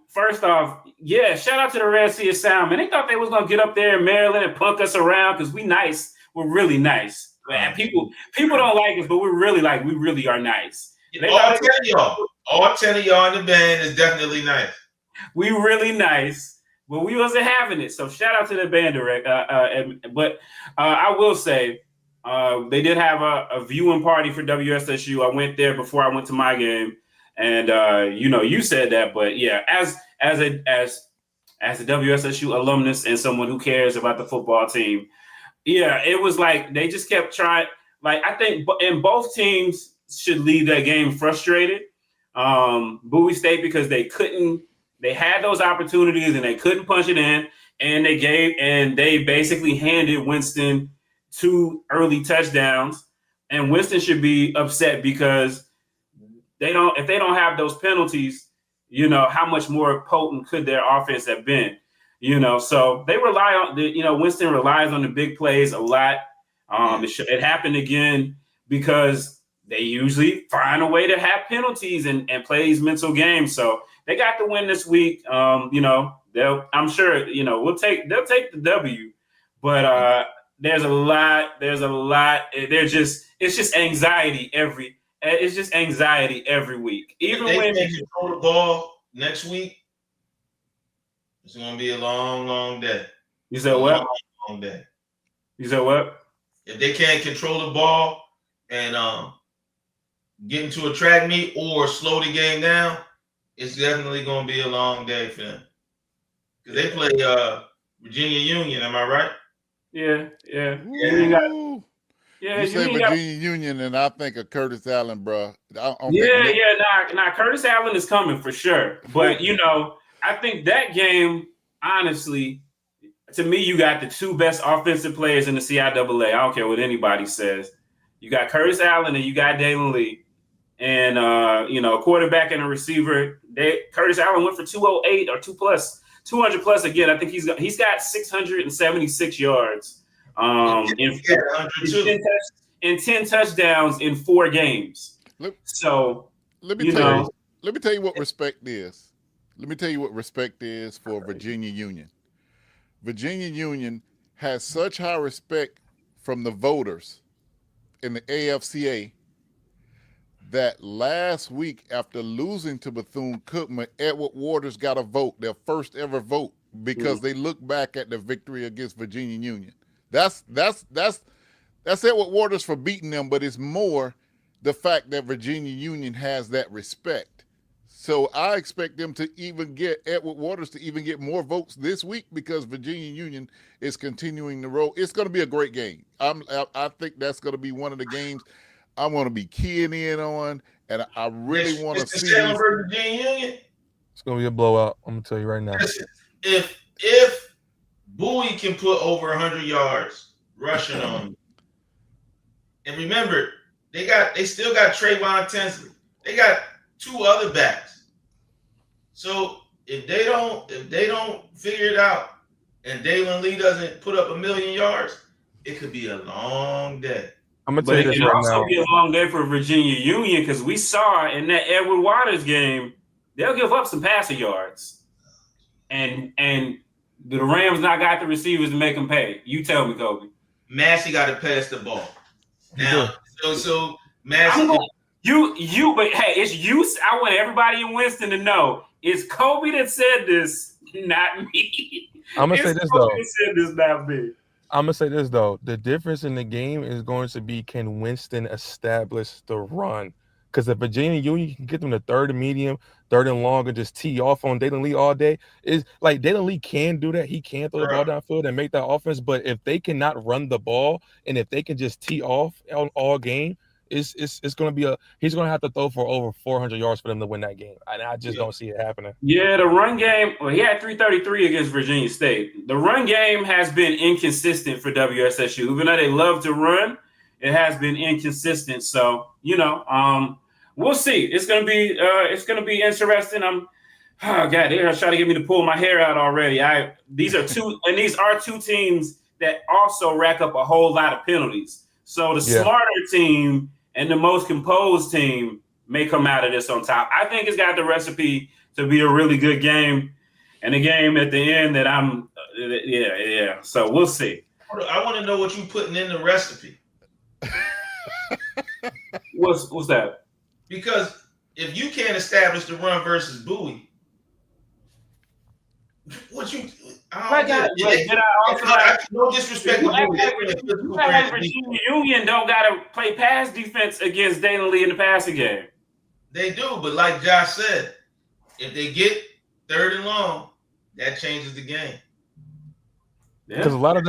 first off, yeah, shout out to the Red Sea of Sound, man. They thought they was gonna get up there in Maryland and punk us around because we nice. We're really nice. Man, people don't like us, but we really are nice. All 10 of y'all in the band is definitely nice. We really nice, but we wasn't having it. So shout out to the band direct. But I will say they did have a viewing party for WSSU. I went there before I went to my game, and you said that, but yeah, as a WSSU alumnus and someone who cares about the football team, yeah, it was like they just kept trying. Like I think, and both teams should leave that game frustrated. Bowie State because they couldn't They had those opportunities and they couldn't punch it in, and they basically handed Winston 2 early touchdowns. And Winston should be upset because if they don't have those penalties, how much more potent could their offense have been? So they rely on Winston relies on the big plays a lot. It happened again because they usually find a way to have penalties and play these mental games. So they got the win this week. I'm sure they'll take the W, but there's a lot. It's just anxiety every week. Even if they when can't control the ball next week, it's going to be a long, long day. You said what? Long day. You said what? If they can't control the ball and get into a track meet or slow the game down, it's definitely going to be a long day for them. Because they play Virginia Union, am I right? Yeah. You say Virginia Union, and I think of Curtis Allen, bro. Nah, Curtis Allen is coming for sure. But I think that game, honestly, to me, you got the 2 best offensive players in the CIAA. I don't care what anybody says. You got Curtis Allen and you got Dalen Lee, and a quarterback and a receiver. Curtis Allen went for 208 or 200 plus again. I think he's got 676 yards. In 10 touchdowns in 4 games. Let me tell you what respect is. Let me tell you what respect is for Virginia Union. Virginia Union has such high respect from the voters in the AFCA that last week, after losing to Bethune-Cookman, Edward Waters got a vote, their first ever vote, because they look back at the victory against Virginia Union. That's Edward Waters for beating them, but it's more the fact that Virginia Union has that respect. So I expect them to even get Edward Waters to even get more votes this week because Virginia Union is continuing to roll. It's going to be a great game. I think that's going to be one of the games I'm going to be keying in on, and I really want to see. Virginia Union. It's going to be a blowout. I'm going to tell you right now. Listen, if Bowie can put over 100 yards rushing on you, and remember, they still got Trayvon Tinsley. They got 2 other backs. So if they don't figure it out and Dalen Lee doesn't put up 1 million yards, it could be a long day. I'm gonna tell you this right now. It could also be a long day for Virginia Union because we saw in that Edward Waters game, they'll give up some passing yards. And the Rams not got the receivers to make them pay. You tell me, Kobe. Massey got to pass the ball. Now, so Massey. But hey, it's you. I want everybody in Winston to know it's Kobe that said this, not me. I'm gonna say this though. Kobe said this, not me. I'm gonna say this though. The difference in the game is going to be, can Winston establish the run? Because if Virginia Union can get them to 3rd and medium, 3rd and long, and just tee off on Dalen Lee all day, is like Dalen Lee can do that. He can throw the ball downfield and make that offense. But if they cannot run the ball and if they can just tee off on all game, it's going to be he's going to have to throw for over 400 yards for them to win that game. And I just don't see it happening. Yeah, the run game, he had 333 against Virginia State. The run game has been inconsistent for WSSU. Even though they love to run, it has been inconsistent. So, we'll see. It's going to be interesting. They're trying to get me to pull my hair out already. These are two teams that also rack up a whole lot of penalties. So the smarter team and the most composed team may come out of this on top. I think it's got the recipe to be a really good game, and a game at the end that So we'll see. I want to know what you're putting in the recipe. What's that? Because if you can't establish the run versus Bowie, what you? No disrespect to Bowie. Virginia Union don't gotta play pass defense against Dalen Lee in the passing game. They do, but like Josh said, if they get 3rd and long, that changes the game. Because a lot of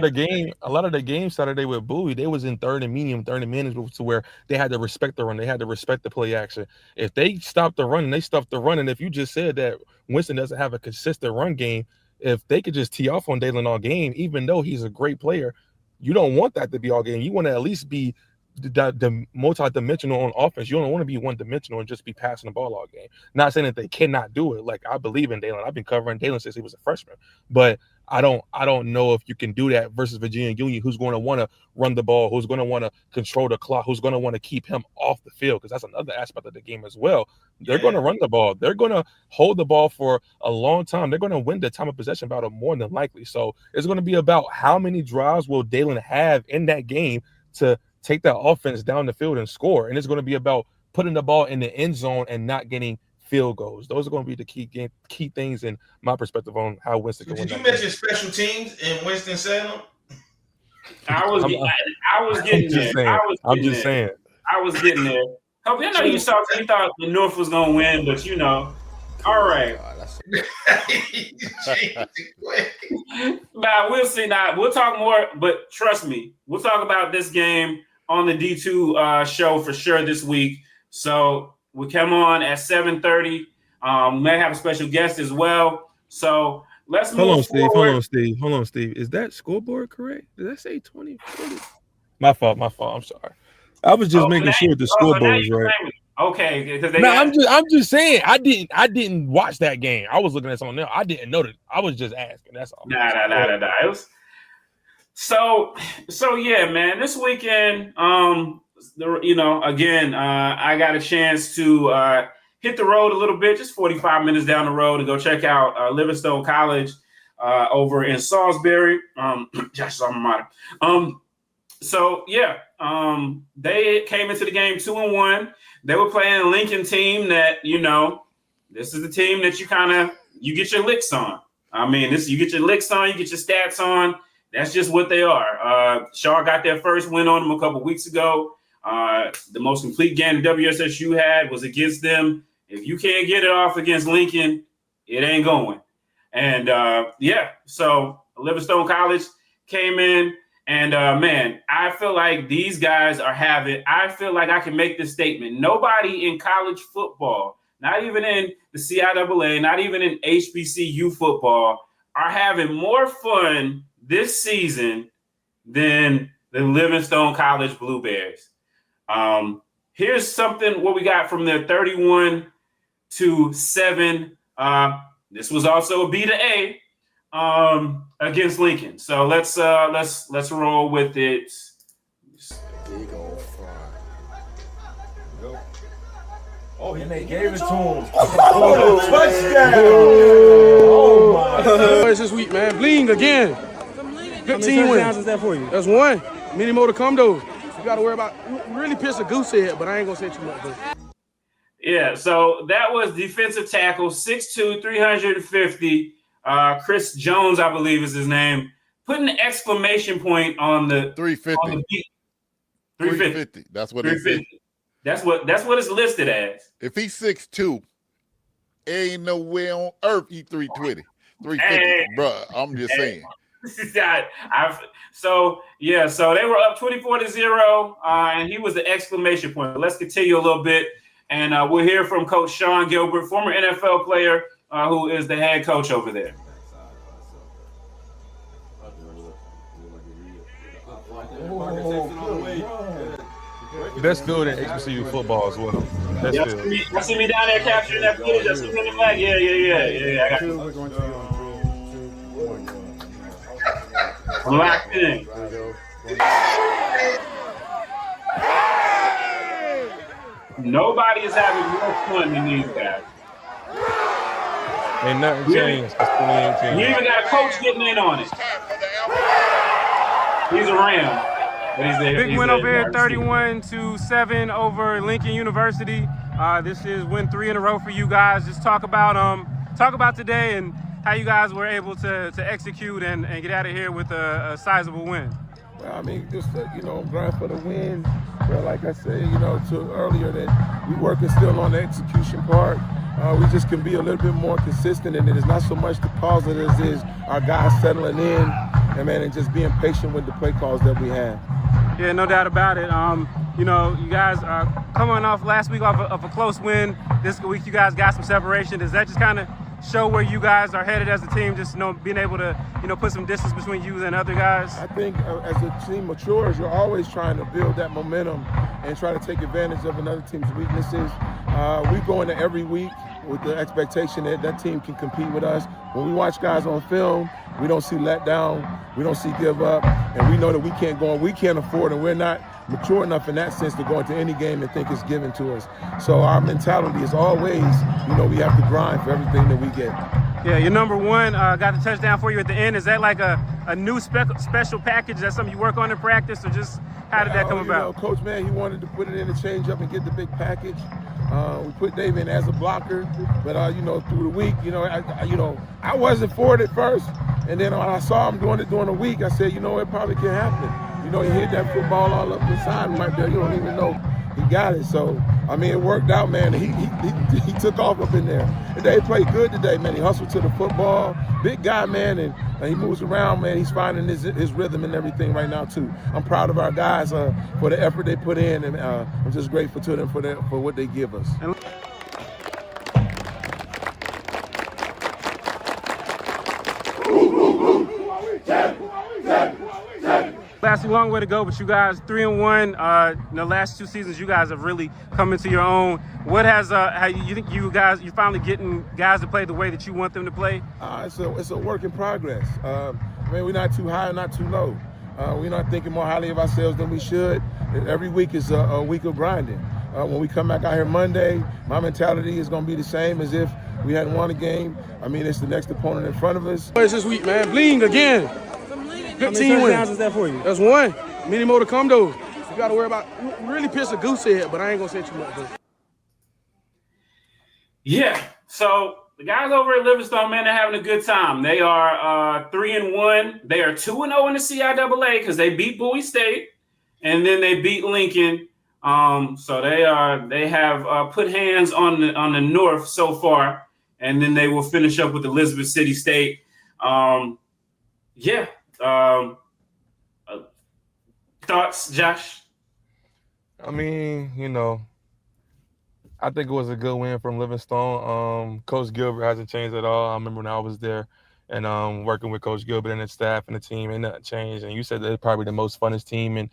the game Saturday with Bowie, they was in third and medium, third and management, to where they had to respect the run, they had to respect the play action. If they stopped the run and they stopped the run, and if you just said that Winston doesn't have a consistent run game, if they could just tee off on Dalen all game, even though he's a great player, you don't want that to be all game. You want to at least be the multi-dimensional on offense. You don't want to be one-dimensional and just be passing the ball all game. Not saying that they cannot do it. Like, I believe in Dalen. I've been covering Dalen since he was a freshman, but I don't know if you can do that versus Virginia Union, who's going to want to run the ball, who's going to want to control the clock, who's going to want to keep him off the field, because that's another aspect of the game as well. They're going to run the ball. They're going to hold the ball for a long time. They're going to win the time of possession battle more than likely. So it's going to be about how many drives will Dalen have in that game to take that offense down the field and score. And it's going to be about putting the ball in the end zone and not getting field goals. Those are going to be the key things in my perspective on how Winston can win. Did you mention special teams in Winston-Salem? I was getting there. I'm just saying. I was getting there. I know you thought the North was going to win, but you know. All right. Nah, we'll see. Now we'll talk more, but trust me, we'll talk about this game on the D2 show for sure this week. So we come on at 7:30. We may have a special guest as well. So let's move forward. Hold on, Steve. Is that scoreboard correct? Did that say 20? My fault. I'm sorry. I was just making sure the scoreboard is right. Okay, because I'm just saying I didn't watch that game. I was looking at something else. I didn't know that. I was just asking. That's all. Nah. It was, so yeah, man. This weekend, I got a chance to hit the road a little bit, just 45 minutes down the road, to go check out Livingstone College over in Salisbury. Josh's alma mater. They came into the game 2-1. They were playing a Lincoln team that, this is the team that you get your licks on. I mean, you get your licks on, you get your stats on. That's just what they are. Shaw got their first win on them a couple weeks ago. The most complete game WSSU had was against them. If you can't get it off against Lincoln, it ain't going. And so Livingstone College came in. And, I feel like these guys I feel like I can make this statement. Nobody in college football, not even in the CIAA, not even in HBCU football, are having more fun this season than the Livingstone College Blue Bears. Here's what we got from their 31-7. This was also a B2A. Against Lincoln. So let's roll with it. Big old front. Oh, and they gave it to him. Touchdown! Oh my God. This week, man. Bling again. 15 wins. Is that for you? That's one. Many more to come, though. You got to worry about really piss a goose head, but I ain't going to say too much, though. Yeah, so that was defensive tackle, 6'2", 350. Chris Jones, I believe is his name, put an exclamation point on the 350. On the beat. 350. That's what it is. That's what it's listed as. If he's 6'2", ain't no way on earth he 320. 350, bro. I'm just saying. So they were up 24-0, and he was the exclamation point. Let's continue a little bit, and we'll hear from Coach Sean Gilbert, former NFL player, who is the head coach over there. Best field in HBCU football as well. Y'all see me down there capturing that footage? Y'all see me in the flag? Yeah. I got you. I'm locked in. Nobody is having more fun than these guys. Ain't nothing changed. You even got a coach getting in on it. He's a Ram. But he's there. Big win over here, 31-7 over Lincoln University. This is win 3 in a row for you guys. Just talk about today and how you guys were able to execute and get out of here with a sizable win. Well, I mean, just grind for the win. But like I said, earlier, that we working still on the execution part. we just can be a little bit more consistent, and it is not so much the calls as it is our guys settling in and just being patient with the play calls that we have. Yeah, no doubt about it. You know, you guys are coming off last week of a close win. This week you guys got some separation. Does that just kind of show where you guys are headed as a team, just, you know, being able to, you know, put some distance between you and other guys? I think as the team matures, you're always trying to build that momentum and try to take advantage of another team's weaknesses. We go into every week with the expectation that that team can compete with us. When we watch guys on film, we don't see let down, we don't see give up, and we know that we can't afford, and we're not mature enough in that sense to go into any game and think it's given to us. So our mentality is always, you know, we have to grind for everything that we get. Yeah, your number one got the touchdown for you at the end. Is that like a new special package? Is that something you work on in practice, or just how did that come about? Know, Coach, man, he wanted to put it in the change up and get the big package. We put Dave in as a blocker, but you know, through the week, you know, I wasn't for it at first, and then when I saw him doing it during the week, I said, you know, it probably can happen. You know, he hit that football all up the side right there. You don't even know he got it. So, I mean, it worked out, man. He took off up in there. And they played good today, man. He hustled to the football. Big guy, man, and he moves around, man. He's finding his rhythm and everything right now, too. I'm proud of our guys for the effort they put in, and I'm just grateful to them for what they give us. Last long way to go, but you guys 3-1. In the last 2 seasons, you guys have really come into your own. What has how you think you're finally getting guys to play the way that you want them to play? It's a work in progress. I mean, we're not too high, not too low. We're not thinking more highly of ourselves than we should. Every week is a week of grinding. When we come back out here Monday, my mentality is going to be the same as if we hadn't won a game. I mean, it's the next opponent in front of us. It's this week, man. Bling again. Good team win. Is that for you? That's one. Many more to come, though. You got to worry about really piss a goose head, but I ain't going to say too much, though. Yeah. So the guys over at Livingstone, man, they're having a good time. They are 3-1. They are 2-0 in the CIAA because they beat Bowie State and then they beat Lincoln. So they have put hands on the North so far, and then they will finish up with Elizabeth City State. Thoughts, Josh? I mean, you know, I think it was a good win from Livingstone. Coach Gilbert hasn't changed at all. I remember when I was there and working with Coach Gilbert and his staff and the team, and nothing changed. And you said they're probably the most funnest team in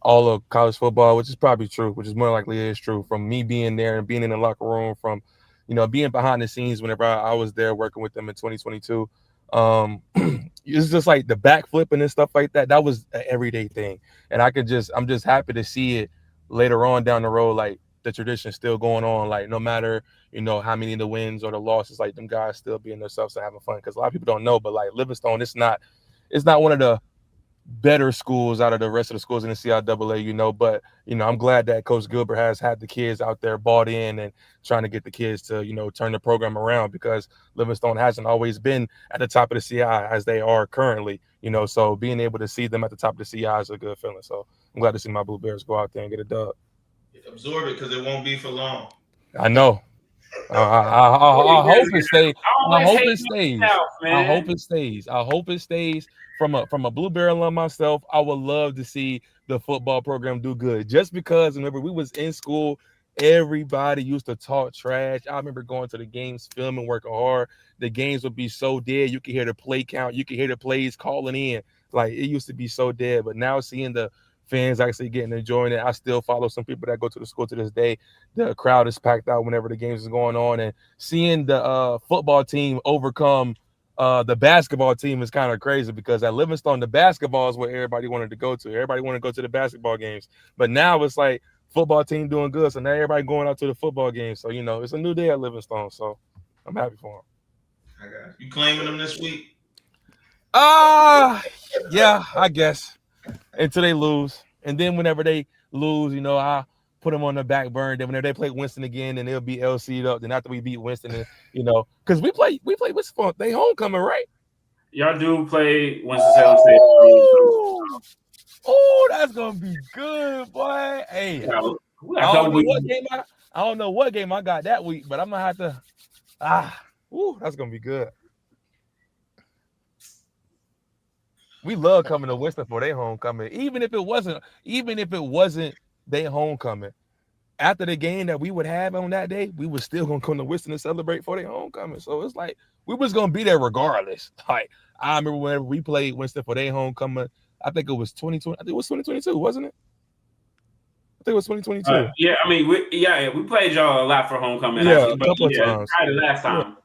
all of college football, which is probably true, which is more likely is true. From me being there and being in the locker room, from, you know, being behind the scenes whenever I was there working with them in 2022. It's just like the backflipping and stuff like that. That was an everyday thing. And I'm just happy to see it later on down the road, like the tradition still going on, like no matter, you know, how many of the wins or the losses, like them guys still being themselves and having fun. Because a lot of people don't know, but like Livingstone, it's not one of the better schools out of the rest of the schools in the CIAA, you know, but, you know, I'm glad that Coach Gilbert has had the kids out there bought in and trying to get the kids to, you know, turn the program around, because Livingstone hasn't always been at the top of the CI as they are currently, you know, so being able to see them at the top of the CI is a good feeling. So I'm glad to see my Blue Bears go out there and get a dub. Absorb it, because it won't be for long. I know. I hope it stays. I hope it stays. I hope it stays. I hope it stays. From a Blue Bear alum myself, I would love to see the football program do good. Just because whenever we was in school, everybody used to talk trash. I remember going to the games, filming, working hard. The games would be so dead. You could hear the play count. You could hear the plays calling in. Like, it used to be so dead. But now seeing the fans actually enjoying it. I still follow some people that go to the school to this day. The crowd is packed out whenever the games is going on, and seeing the football team overcome the basketball team is kind of crazy, because at Livingstone, the basketball is what everybody wanted to go to. Everybody wanted to go to the basketball games, but now it's like football team doing good, so now everybody going out to the football games. So, you know, it's a new day at Livingstone, so I'm happy for them. I got you. Claiming them this week? Yeah, I guess. Until they lose. And then whenever they lose, you know, I put them on the back burner. Then whenever they play Winston again, and they'll be LC'd up. Then after we beat Winston, and, you know, because we play Winston, they homecoming, right? Y'all do play Winston-Salem State. Oh, that's gonna be good, boy. Hey, I don't know what game I got that week, but I'm gonna have to That's gonna be good. We love coming to Winston for their homecoming, even if it wasn't their homecoming. After the game that we would have on that day, we were still gonna come to Winston and celebrate for their homecoming. So it's like we was gonna be there regardless. Like I remember whenever we played Winston for their homecoming, I think it was 2020. I think it was 2022, wasn't it? I think it was 2022. Yeah, I mean, we played y'all a lot for homecoming. Yeah, actually, a couple of times. Probably the last time.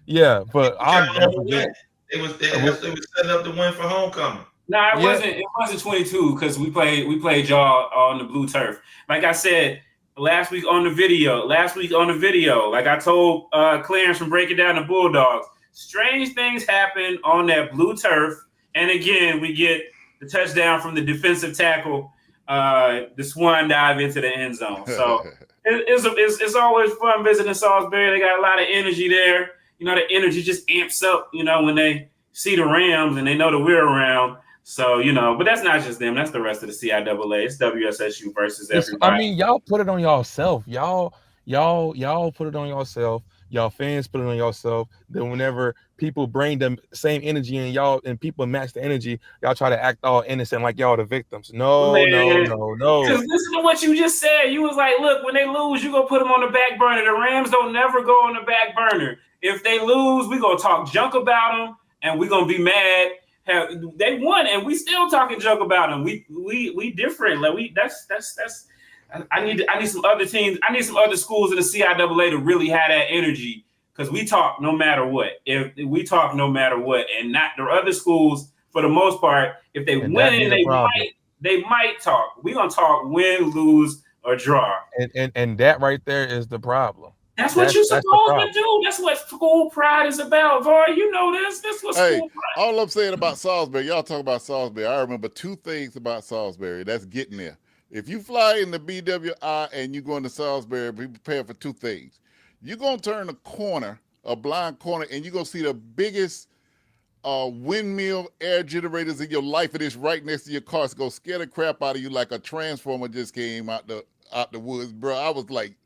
Yeah, but I'll never forget. It was setting up the win for homecoming. No, it wasn't 22 because we played y'all on the blue turf. Like I said last week on the video, like I told Clarence from Breaking Down the Bulldogs, strange things happen on that blue turf. And again, we get the touchdown from the defensive tackle, the swan dive into the end zone. So it's always fun visiting Salisbury. They got a lot of energy there. You know, the energy just amps up, you know, when they see the Rams and they know that we're around. So, you know, but that's not just them. That's the rest of the CIAA. It's WSSU versus everybody. I mean, y'all put it on yourself. Y'all put it on yourself. Y'all fans put it on yourself. Then whenever people bring the same energy and people match the energy, y'all try to act all innocent like y'all the victims. No. Because listen to what you just said. You was like, look, when they lose, you go put them on the back burner. The Rams don't never go on the back burner. If they lose, we gonna talk junk about them, and we gonna be mad. They won, and we still talking junk about them. We different. Like that's. I need some other teams. I need some other schools in the CIAA to really have that energy because we talk no matter what. If we talk no matter what, and not the other schools for the most part. If they win, they might talk. We gonna talk win, lose, or draw. And that right there is the problem. That's what you're supposed to do. That's what school pride is about, Vaughn. You know this. That's what school pride. All I'm saying about Salisbury, y'all talk about Salisbury. I remember two things about Salisbury. That's getting there. If you fly in the BWI and you go into Salisbury, be prepared for two things. You're going to turn a corner, a blind corner, and you're going to see the biggest windmill air generators in your life. It is right next to your car. It's going to scare the crap out of you like a transformer just came out the woods. Bro, I was like,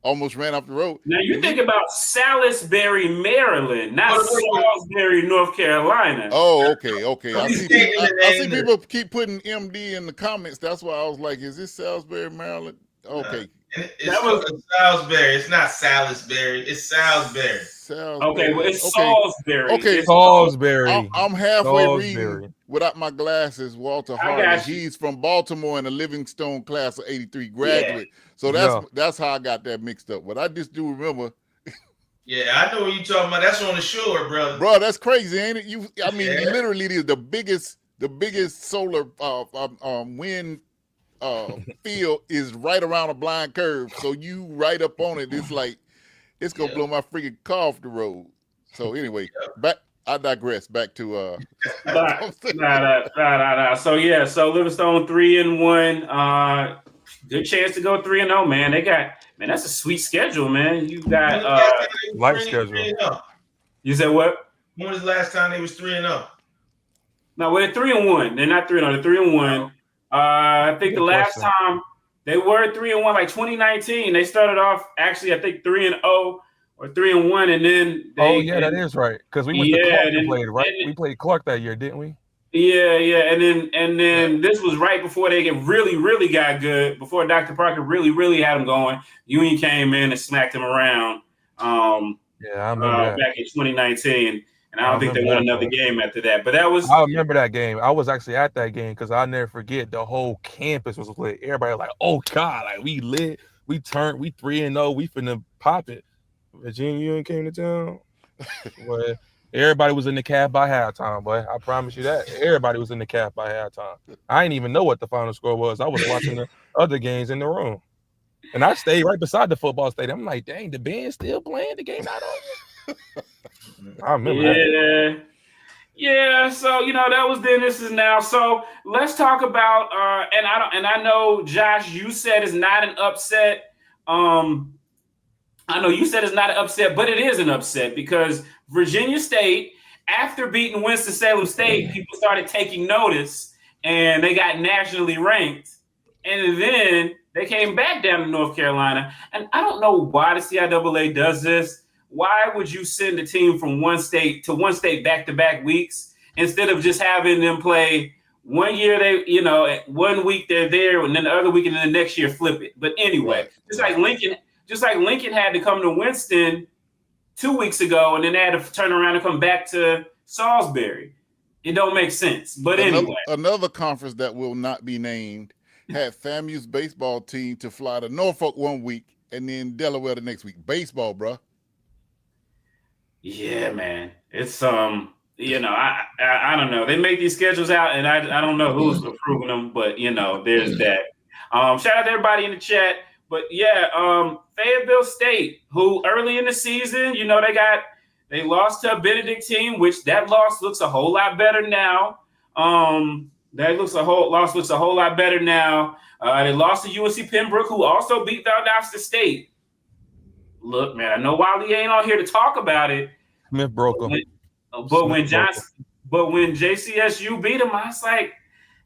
almost ran off the road. Now you think about Salisbury, Maryland, not Salisbury, North Carolina. Oh, okay. I see people keep putting MD in the comments. That's why I was like, is this Salisbury, Maryland? Okay. It's Salisbury. It's not Salisbury. It's Salisbury. Okay, well, it's Salisbury. Okay, Salisbury. I'm halfway reading without my glasses. Walter Hardy. He's from Baltimore and a Livingstone class of '83 graduate. Yeah. So that's how I got that mixed up. But I just do remember. Yeah, I know what you're talking about. That's on the shore, brother. Bro, that's crazy, ain't it? Literally, it is the biggest solar wind field is right around a blind curve. So you right up on it. It's like it's gonna blow my freaking car off the road. So anyway, I digress. Back to nah. So Livingstone 3-1. Good chance to go 3-0, man. That's a sweet schedule, man. You got light schedule. You said what? When was the last time they was 3-0? No, we're 3-1. They're not 3-0. They're 3-1. I think the last time they were 3-1, like 2019. They started off actually, I think 3-0 or 3-1, and then that is right. Because we went to Clark and played, right? We played Clark that year, didn't we? Yeah, and then this was right before they really got good. Before Dr. Parker really had them going. Union came in and smacked them around. I remember back in 2019, and I don't think they won another game after that. But that was. I remember that game. I was actually at that game because I'll never forget. The whole campus was lit. Everybody was like, "Oh God, like we lit. We turned. We 3-0. We finna pop it." Virginia Union came to town. Well, everybody was in the cab by halftime, boy. I promise you that. Everybody was in the cab by halftime. I didn't even know what the final score was. I was watching the other games in the room. And I stayed right beside the football stadium. I'm like, dang, the band's still playing? The game not over? I remember that. Yeah, so that was then, this is now. So let's talk about and I know, Josh, you said it's not an upset. I know you said it's not an upset, but it is an upset because Virginia State, after beating Winston-Salem State, people started taking notice and they got nationally ranked. And then they came back down to North Carolina. And I don't know why the CIAA does this, why would you send a team from one state to one state back-to-back weeks instead of just having them play one year, 1 week they're there, and then the other week, and then the next year flip it. But anyway, just like Lincoln had to come to Winston 2 weeks ago, and then they had to turn around and come back to Salisbury. It don't make sense. But anyway. Another conference that will not be named had FAMU's baseball team to fly to Norfolk 1 week and then Delaware the next week. Baseball, bro. Yeah, man. It's I don't know. They make these schedules out, and I don't know who's approving them, but there's that. Shout out to everybody in the chat. But yeah, Fayetteville State, who early in the season, they lost to a Benedict team, which that loss looks a whole lot better now. Loss looks a whole lot better now. They lost to UNC Pembroke, who also beat Valdosta State. Look, man, I know Wiley ain't on here to talk about it. Smith broke them. But when JCSU beat them, I was like,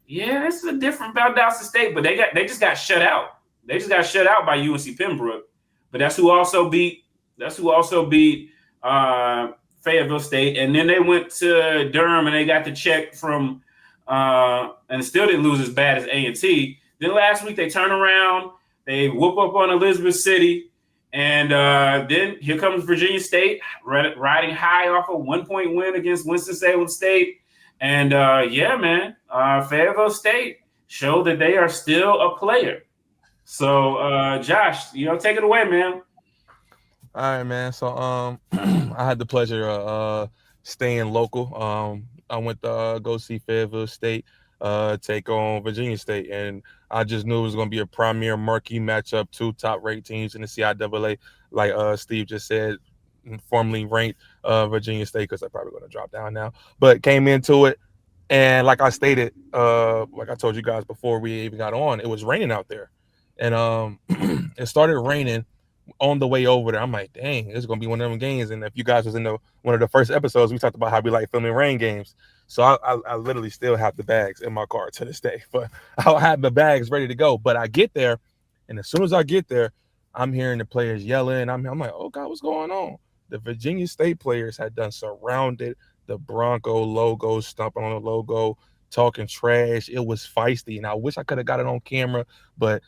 yeah, this is a different Valdosta State. But they just got shut out. They just got shut out by UNC Pembroke. But that's who also beat Fayetteville State. And then they went to Durham and they got the check from and still didn't lose as bad as A&T. Then last week they turn around, they whoop up on Elizabeth City. And then here comes Virginia State riding high off a 1-point win against Winston-Salem State. And Fayetteville State showed that they are still a player. So Josh, take it away, man. All right, man. So I had the pleasure of staying local. I went to go see Fayetteville State take on Virginia State, and I just knew it was going to be a premier marquee matchup, two top-ranked teams in the CIAA, like Steve just said, formerly ranked Virginia State, because they're probably going to drop down now, but came into it, and like I stated, like I told you guys before we even got on, it was raining out there, and it started raining on the way over there. I'm like, dang, this is going to be one of them games. And if you guys was in one of the first episodes, we talked about how we like filming rain games. So I literally still have the bags in my car to this day, but I'll have the bags ready to go. But I get there, and as soon as I get there, I'm hearing the players yelling. I'm like, oh God, what's going on? The Virginia State players had done surrounded the Bronco logo, stomping on the logo, talking trash. It was feisty, and I wish I could have got it on camera, but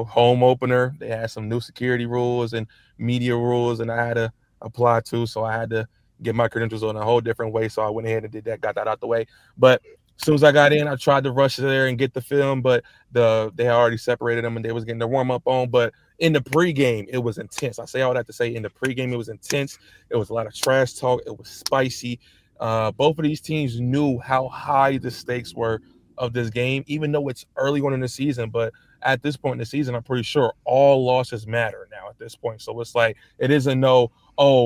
home opener, they had some new security rules and media rules, and I had to apply to, so I had to get my credentials on a whole different way. So I went ahead and did that, got that out the way. But as soon as I got in, I tried to rush there and get the film, but they had already separated them and they was getting their warm up on. But in the pregame, it was intense. I say all that to say in the pregame, it was intense. It was a lot of trash talk. It was spicy. Both of these teams knew how high the stakes were of this game, even though it's early on in the season. But at this point in the season, I'm pretty sure all losses matter now at this point. So it's like, it isn't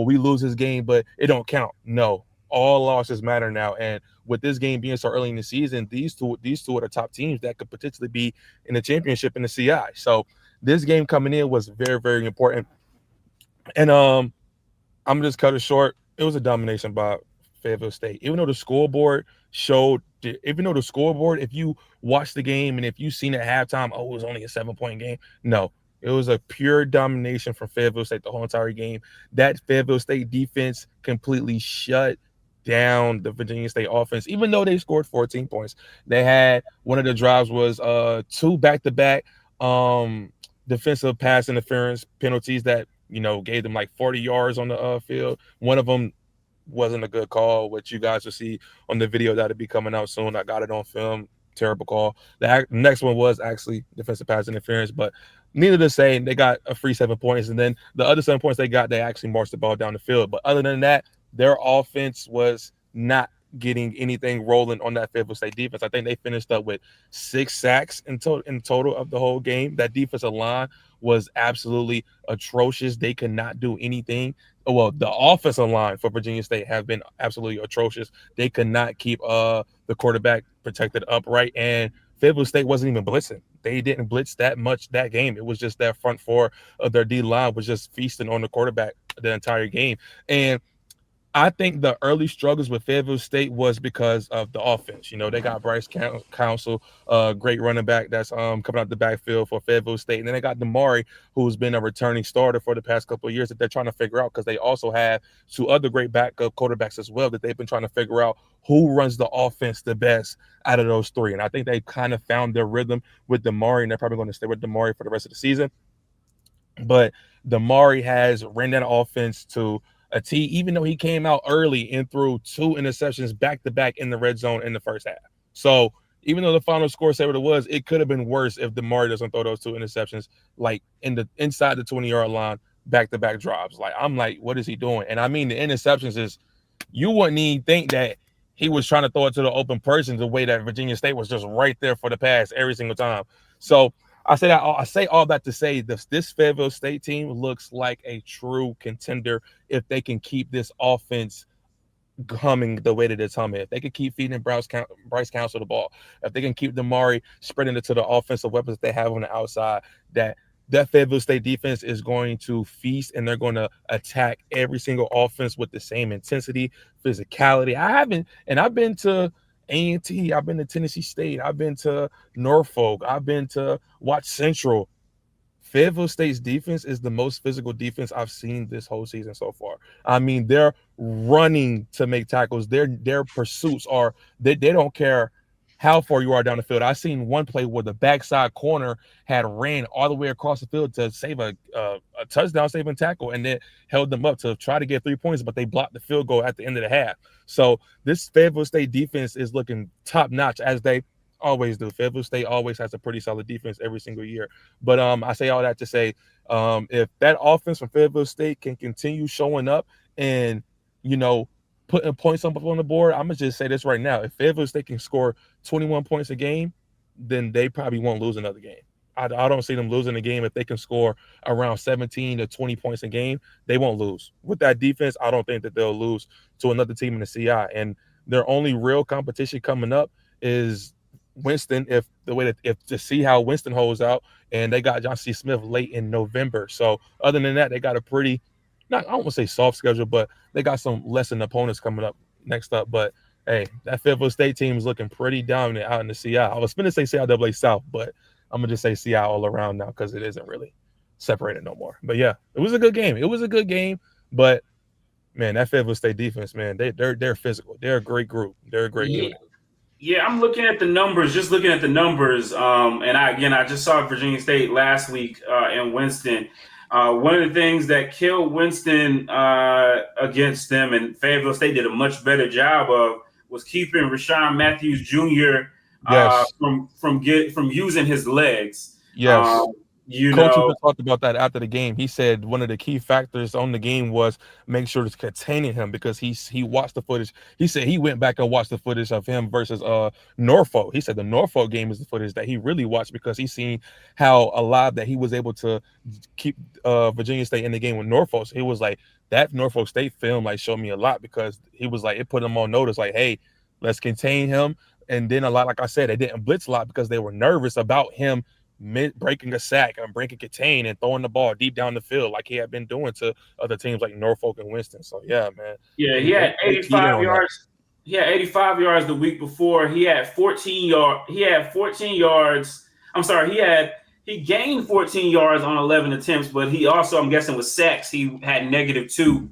we lose this game, but it don't count. No, all losses matter now. And with this game being so early in the season, these two are the top teams that could potentially be in the championship in the CI. So this game coming in was very, very important. And I'm just cut it short. It was a domination by Fayetteville State. Even though the scoreboard, if you watch the game and if you seen at halftime, it was only a 7-point game. No, it was a pure domination from Fayetteville State the whole entire game. That Fayetteville State defense completely shut down the Virginia State offense, even though they scored 14 points. They had one of the drives was 2 back-to-back defensive pass interference penalties that, gave them like 40 yards on the field. One of them wasn't a good call, which you guys will see on the video that'll be coming out soon. I got it on film. Terrible call. The next one was actually defensive pass interference, but needless to say, they got a free 7 points, and then the other 7 points they got, they actually marched the ball down the field. But other than that, their offense was not getting anything rolling on that Fayetteville State defense. I think they finished up with 6 sacks in total of the whole game. That defensive line was absolutely atrocious. They could not do anything. Well, the offensive line for Virginia State have been absolutely atrocious. They could not keep the quarterback protected upright, and Fayetteville State wasn't even blitzing. They didn't blitz that much that game. It was just that front four of their D line was just feasting on the quarterback the entire game. And I think the early struggles with Fayetteville State was because of the offense. You know, they got Bryce Council, great running back that's coming out the backfield for Fayetteville State. And then they got Damari, who's been a returning starter for the past couple of years that they're trying to figure out, because they also have two other great backup quarterbacks as well that they've been trying to figure out who runs the offense the best out of those three. And I think they kind of found their rhythm with Damari, and they're probably going to stay with Damari for the rest of the season. But Damari has ran that offense to a T, even though he came out early and threw 2 interceptions back-to-back in the red zone in the first half. So even though the final score said what it was, it could have been worse if Damari doesn't throw those 2 interceptions like inside the 20-yard line, back-to-back drops. Like, I'm like, what is he doing? And I mean, the interceptions is, you wouldn't even think that he was trying to throw it to the open person the way that Virginia State was just right there for the pass every single time. So I say all that to say this Fayetteville State team looks like a true contender if they can keep this offense humming the way that it's humming. If they can keep feeding Bryce Council the ball, if they can keep Damari spreading it to the offensive weapons they have on the outside, that Fayetteville State defense is going to feast, and they're going to attack every single offense with the same intensity, physicality. I've been to A&T, I've been to Tennessee State, I've been to Norfolk, I've been to Watch Central. Fayetteville State's defense is the most physical defense I've seen this whole season so far. I mean, they're running to make tackles. Their pursuits are, they don't care how far you are down the field. I seen one play where the backside corner had ran all the way across the field to save a touchdown saving tackle, and then held them up to try to get 3 points, but they blocked the field goal at the end of the half. So this Fayetteville State defense is looking top notch, as they always do. Fayetteville State always has a pretty solid defense every single year. But I say all that to say, if that offense from Fayetteville State can continue showing up and, you know, putting points up on the board, I'm going to just say this right now. If Fayetteville State can score 21 points a game, then they probably won't lose another game. I don't see them losing a game. If they can score around 17 to 20 points a game, they won't lose. With that defense, I don't think that they'll lose to another team in the CI. And their only real competition coming up is Winston, if to see how Winston holds out, and they got John C. Smith late in November. So other than that, they got a pretty, I don't want to say soft schedule, but they got some lessened opponents coming up next up. But hey, that Fayetteville State team is looking pretty dominant out in the CI. I was going to say CIAA South, but I'm going to just say CI all around now because it isn't really separated no more. But yeah, it was a good game. But man, that Fayetteville State defense, man, they're physical. They're a great group. They're a great unit. Yeah, I'm looking at the numbers, and I just saw Virginia State last week in Winston. One of the things that killed Winston against them, and Fayetteville State did a much better job of, was keeping Rashawn Matthews Jr. From using his legs. Yes. Coach even talked about that after the game. He said one of the key factors on the game was make sure it's containing him, because he watched the footage. He said he went back and watched the footage of him versus Norfolk. He said the Norfolk game is the footage that he really watched, because he seen how alive that he was able to keep Virginia State in the game with Norfolk. So he was like, that Norfolk State film like showed me a lot, because he was like, it put him on notice, like, hey, let's contain him. And then a lot, like I said, they didn't blitz a lot because they were nervous about him breaking a sack and breaking contain and throwing the ball deep down the field like he had been doing to other teams like Norfolk and Winston. So yeah, man. Yeah, he had 85 yards. He had 85 yards the week before. He had 14 yards. I'm sorry, he gained 14 yards on 11 attempts, but he also, I'm guessing with sacks, he had -2.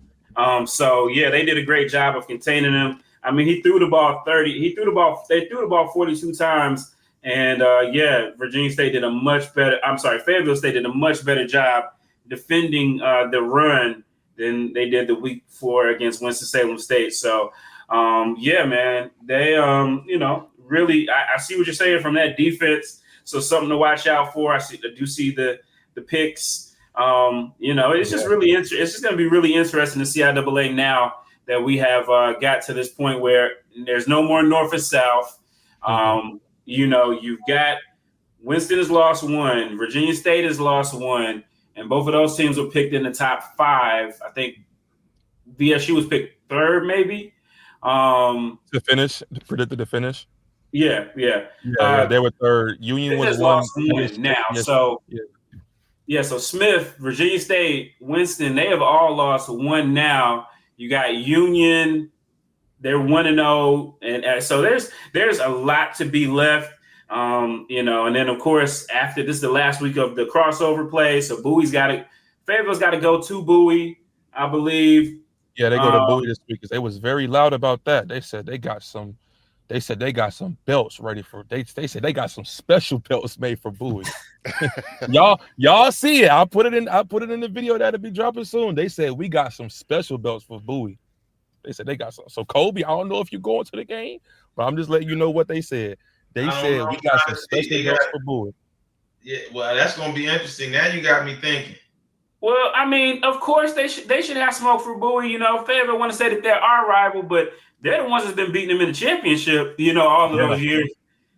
So yeah, they did a great job of containing him. I mean, they threw the ball 42 times. And Fayetteville State did a much better job defending the run than they did the week before against Winston-Salem State. So, man, they, really, I see what you're saying from that defense. So something to watch out for. I do see the picks. It's just really it's just going to be really interesting to see CIAA now that we have got to this point where there's no more North and South. You've got Winston has lost 1, Virginia State has lost 1, and both of those teams were picked in the top 5. I think VSU was picked 3rd, maybe. Predicted to finish. Yeah. They were 3rd. Union was lost 1 now. Yes. So Smith, Virginia State, Winston, they have all lost 1 now. You got Union. They're 1-0, and so there's a lot to be left. You know, and then of course after this is the last week of the crossover play, so Fayetteville's got to go to Bowie, I believe. Yeah, they go to Bowie this week because they was very loud about that. They said they got some belts ready for. They said they got some special belts made for Bowie. y'all see it. I put it in the video that'll be dropping soon. They said we got some special belts for Bowie. They said they got some. So Kobe, I don't know if you're going to the game, but I'm just letting you know what they said. They said we got some special belts for Bowie. Yeah, well, that's gonna be interesting. Now you got me thinking. Well, I mean, of course they should have smoke for Bowie. You know, Fayetteville want to say that they're our rival, but they're the ones that's been beating them in the championship. You know, all of those years.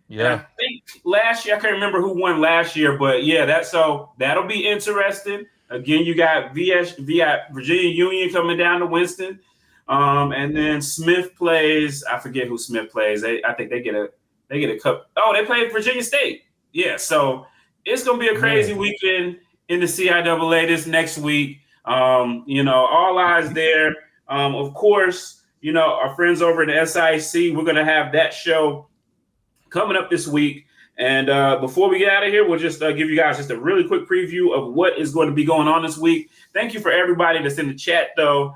Yeah. And I think last year I can't remember who won last year, but yeah, that'll be interesting. Again, you got Virginia Union coming down to Winston, and then Smith plays. I forget who Smith plays. I think they get a cup. Oh, they played Virginia State. Yeah, so it's gonna be a crazy weekend in the CIAA this next week. You know, all eyes there. Of course, you know, our friends over in the SIC, we're going to have that show coming up this week. And before we get out of here, we'll just give you guys just a really quick preview of what is going to be going on this week. Thank you for everybody that's in the chat, though.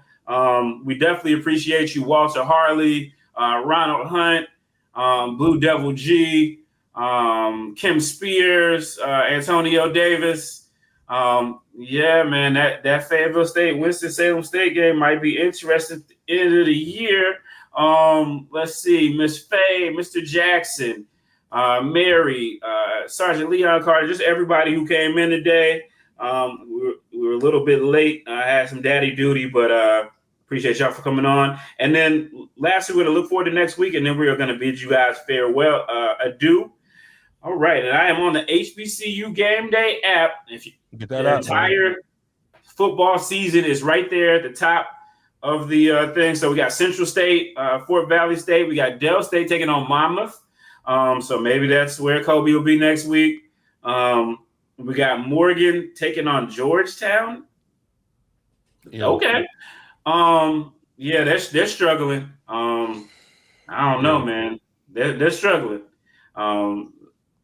We definitely appreciate you, Walter Harley, Ronald Hunt, Blue Devil G, Kim Spears, Antonio Davis. Yeah, man, that Fayetteville State, Winston-Salem State game might be interesting at the end of the year. Let's see, Miss Faye, Mr. Jackson, Mary, Sergeant Leon Carter, just everybody who came in today. We were a little bit late. I had some daddy duty, but appreciate y'all for coming on. And then lastly, we're going to look forward to next week, and then we're going to bid you guys farewell, adieu. All right, and I am on the HBCU Game Day app. If you get that the out, entire football season is right there at the top of the thing. So we got Central State, Fort Valley State. We got Dell State taking on Monmouth. So maybe that's where Kobe will be next week. We got Morgan taking on Georgetown. Yeah. Okay. Yeah, they're struggling. I don't know, man. They're struggling.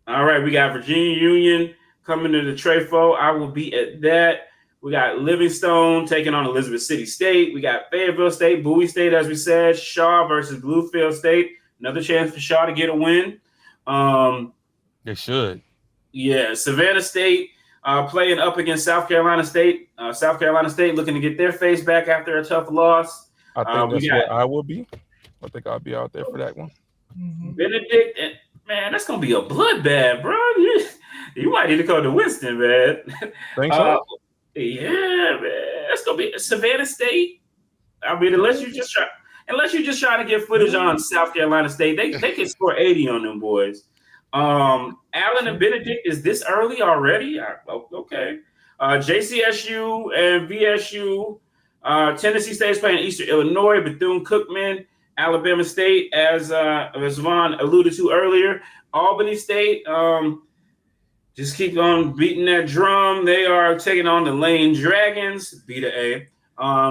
All right, we got Virginia Union coming to the Trefo. I will be at that. We got Livingstone taking on Elizabeth City State. We got Fayetteville State, Bowie State, as we said. Shaw versus Bluefield State. Another chance for Shaw to get a win. They should. Yeah, Savannah State playing up against South Carolina State. South Carolina State looking to get their face back after a tough loss. I think that's where I will be. I think I'll be out there for that one. Benedict and man, that's gonna be a bloodbath, bro. You might need to go to Winston, man. Think so? Yeah, man. That's gonna be Savannah State. I mean, unless you just try to get footage on South Carolina State, they can score 80 on them boys. Allen and Benedict is this early already? Okay. JCSU and VSU. Tennessee State is playing Eastern Illinois, Bethune-Cookman. Alabama State, as Vaughn alluded to earlier. Albany State, just keep on beating that drum. They are taking on the Lane Dragons, B2A.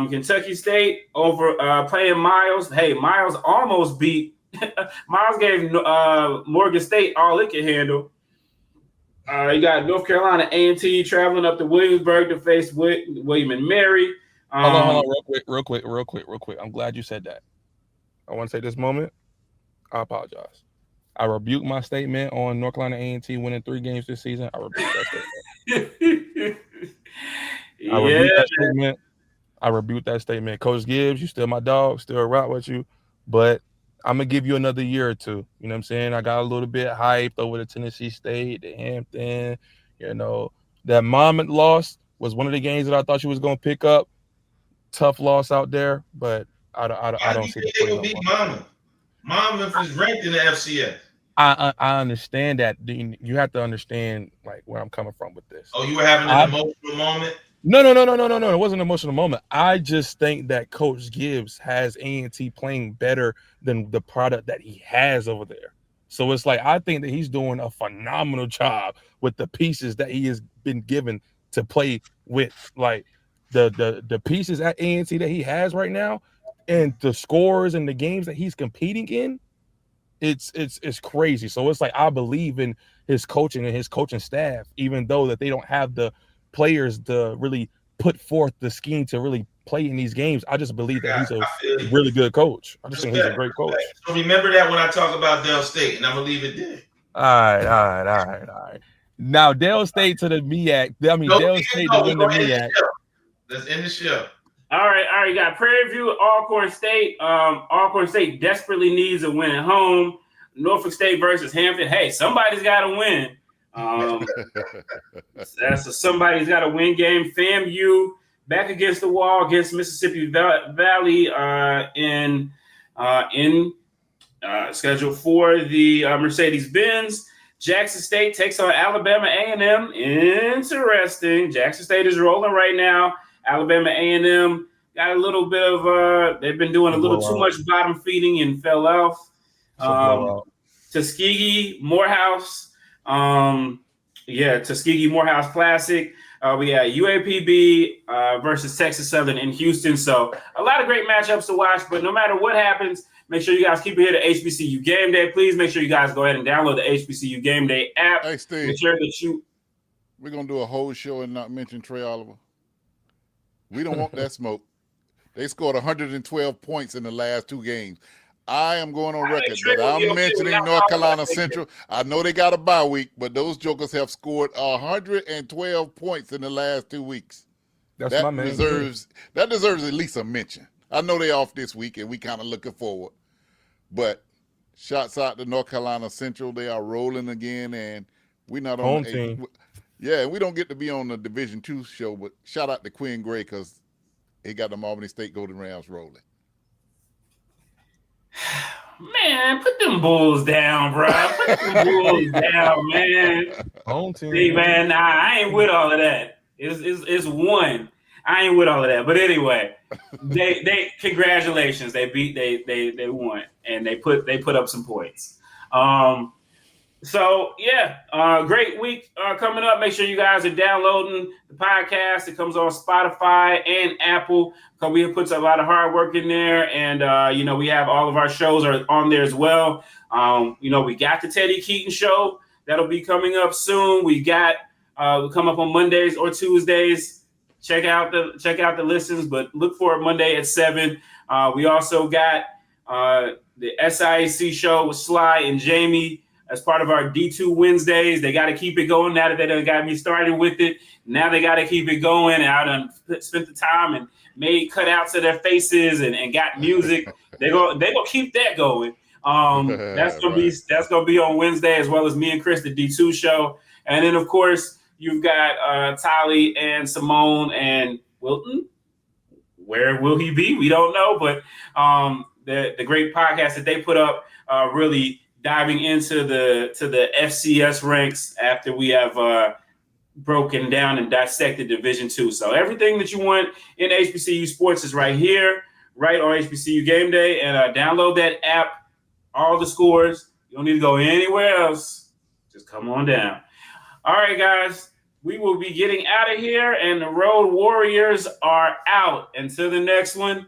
Kentucky State over playing Miles. Hey, Miles almost beat. Miles gave Morgan State all it could handle. You got North Carolina A&T traveling up to Williamsburg to face William and Mary. Hold on, real quick. I'm glad you said that. I want to take this moment. I apologize. I rebuke my statement on North Carolina A&T winning 3 games this season. I rebuke that statement. I rebuke that statement. Coach Gibbs, you still my dog, still rock with you, but I'm going to give you another year or two. You know what I'm saying? I got a little bit hyped over the Tennessee State, the Hampton. You know, that Monmouth loss was one of the games that I thought you was going to pick up. Tough loss out there, but I don't see they will beat Monmouth. Monmouth is ranked in the FCS. I understand that. You have to understand like where I'm coming from with this. Oh, you were having an emotional moment? No. It wasn't an emotional moment. I just think that Coach Gibbs has A&T playing better than the product that he has over there. So it's like I think that he's doing a phenomenal job with the pieces that he has been given to play with. Like the pieces at A&T that he has right now, and the scores and the games that he's competing in, it's crazy. So it's like I believe in his coaching and his coaching staff, even though that they don't have the players to really put forth the scheme to really play in these games. I just believe that he's a really good coach. I just think he's a great coach. So remember that when I talk about Dell State, and I'm gonna leave it there. All right. Now Dell State to the MEAC. I mean, Dell State to win the MEAC. Let's end the show. All right. You got Prairie View, Alcorn State. Alcorn State desperately needs a win at home. Norfolk State versus Hampton. Hey, somebody's got to win. That's somebody's got to win game. FAMU back against the wall against Mississippi Valley in schedule for the Mercedes-Benz. Jackson State takes on Alabama A&M. Interesting. Jackson State is rolling right now. Alabama A&M got a little bit of they've been doing a little too much bottom feeding and fell off. Tuskegee Morehouse. Tuskegee Morehouse Classic. We got UAPB versus Texas Southern in Houston. So a lot of great matchups to watch, but no matter what happens, make sure you guys keep it here to HBCU Game Day. Please make sure you guys go ahead and download the HBCU Game Day app. Hey, Steve. Make sure that we're going to do a whole show and not mention Trey Oliver. We don't want that smoke. They scored 112 points in the last 2 games. I am going on record that I'm mentioning North Carolina Central. I know they got a bye week, but those jokers have scored 112 points in the last 2 weeks. That deserves at least a mention. I know they're off this week, and we kind of looking forward. But shots out to North Carolina Central. They are rolling again, and we're not on home team. Yeah, we don't get to be on the Division II show, but shout out to Quinn Gray because he got them Albany State Golden Rams rolling. Man, put them Bulls down, bro. Put them Bulls down, man. Home team. See, man, I ain't with all of that. It's one. I ain't with all of that. But anyway, they congratulations. They won and they put up some points. Great week coming up. Make sure you guys are downloading the podcast. It comes on Spotify and Apple. Because we put a lot of hard work in there, and we have all of our shows are on there as well. We got the Teddy Keaton show that'll be coming up soon. We got we'll come up on Mondays or Tuesdays. Check out the listens, but look for it Monday at 7. We also got the SIAC show with Sly and Jamie as part of our D2 Wednesdays. They got to keep it going now that they done got me started with it. Now they got to keep it going. And I done spent the time and made cutouts of their faces and got music. They gonna keep that going. That's gonna be on Wednesday, as well as me and Chris, the D2 show. And then of course you've got Tolly and Simone and Wilton. Where will he be? We don't know, but the great podcast that they put up really diving into the FCS ranks after we have broken down and dissected Division II. So everything that you want in HBCU sports is right here, right on HBCU Game Day. And download that app, all the scores. You don't need to go anywhere else. Just come on down. All right, guys. We will be getting out of here, and the Road Warriors are out. Until the next one,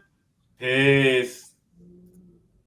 peace.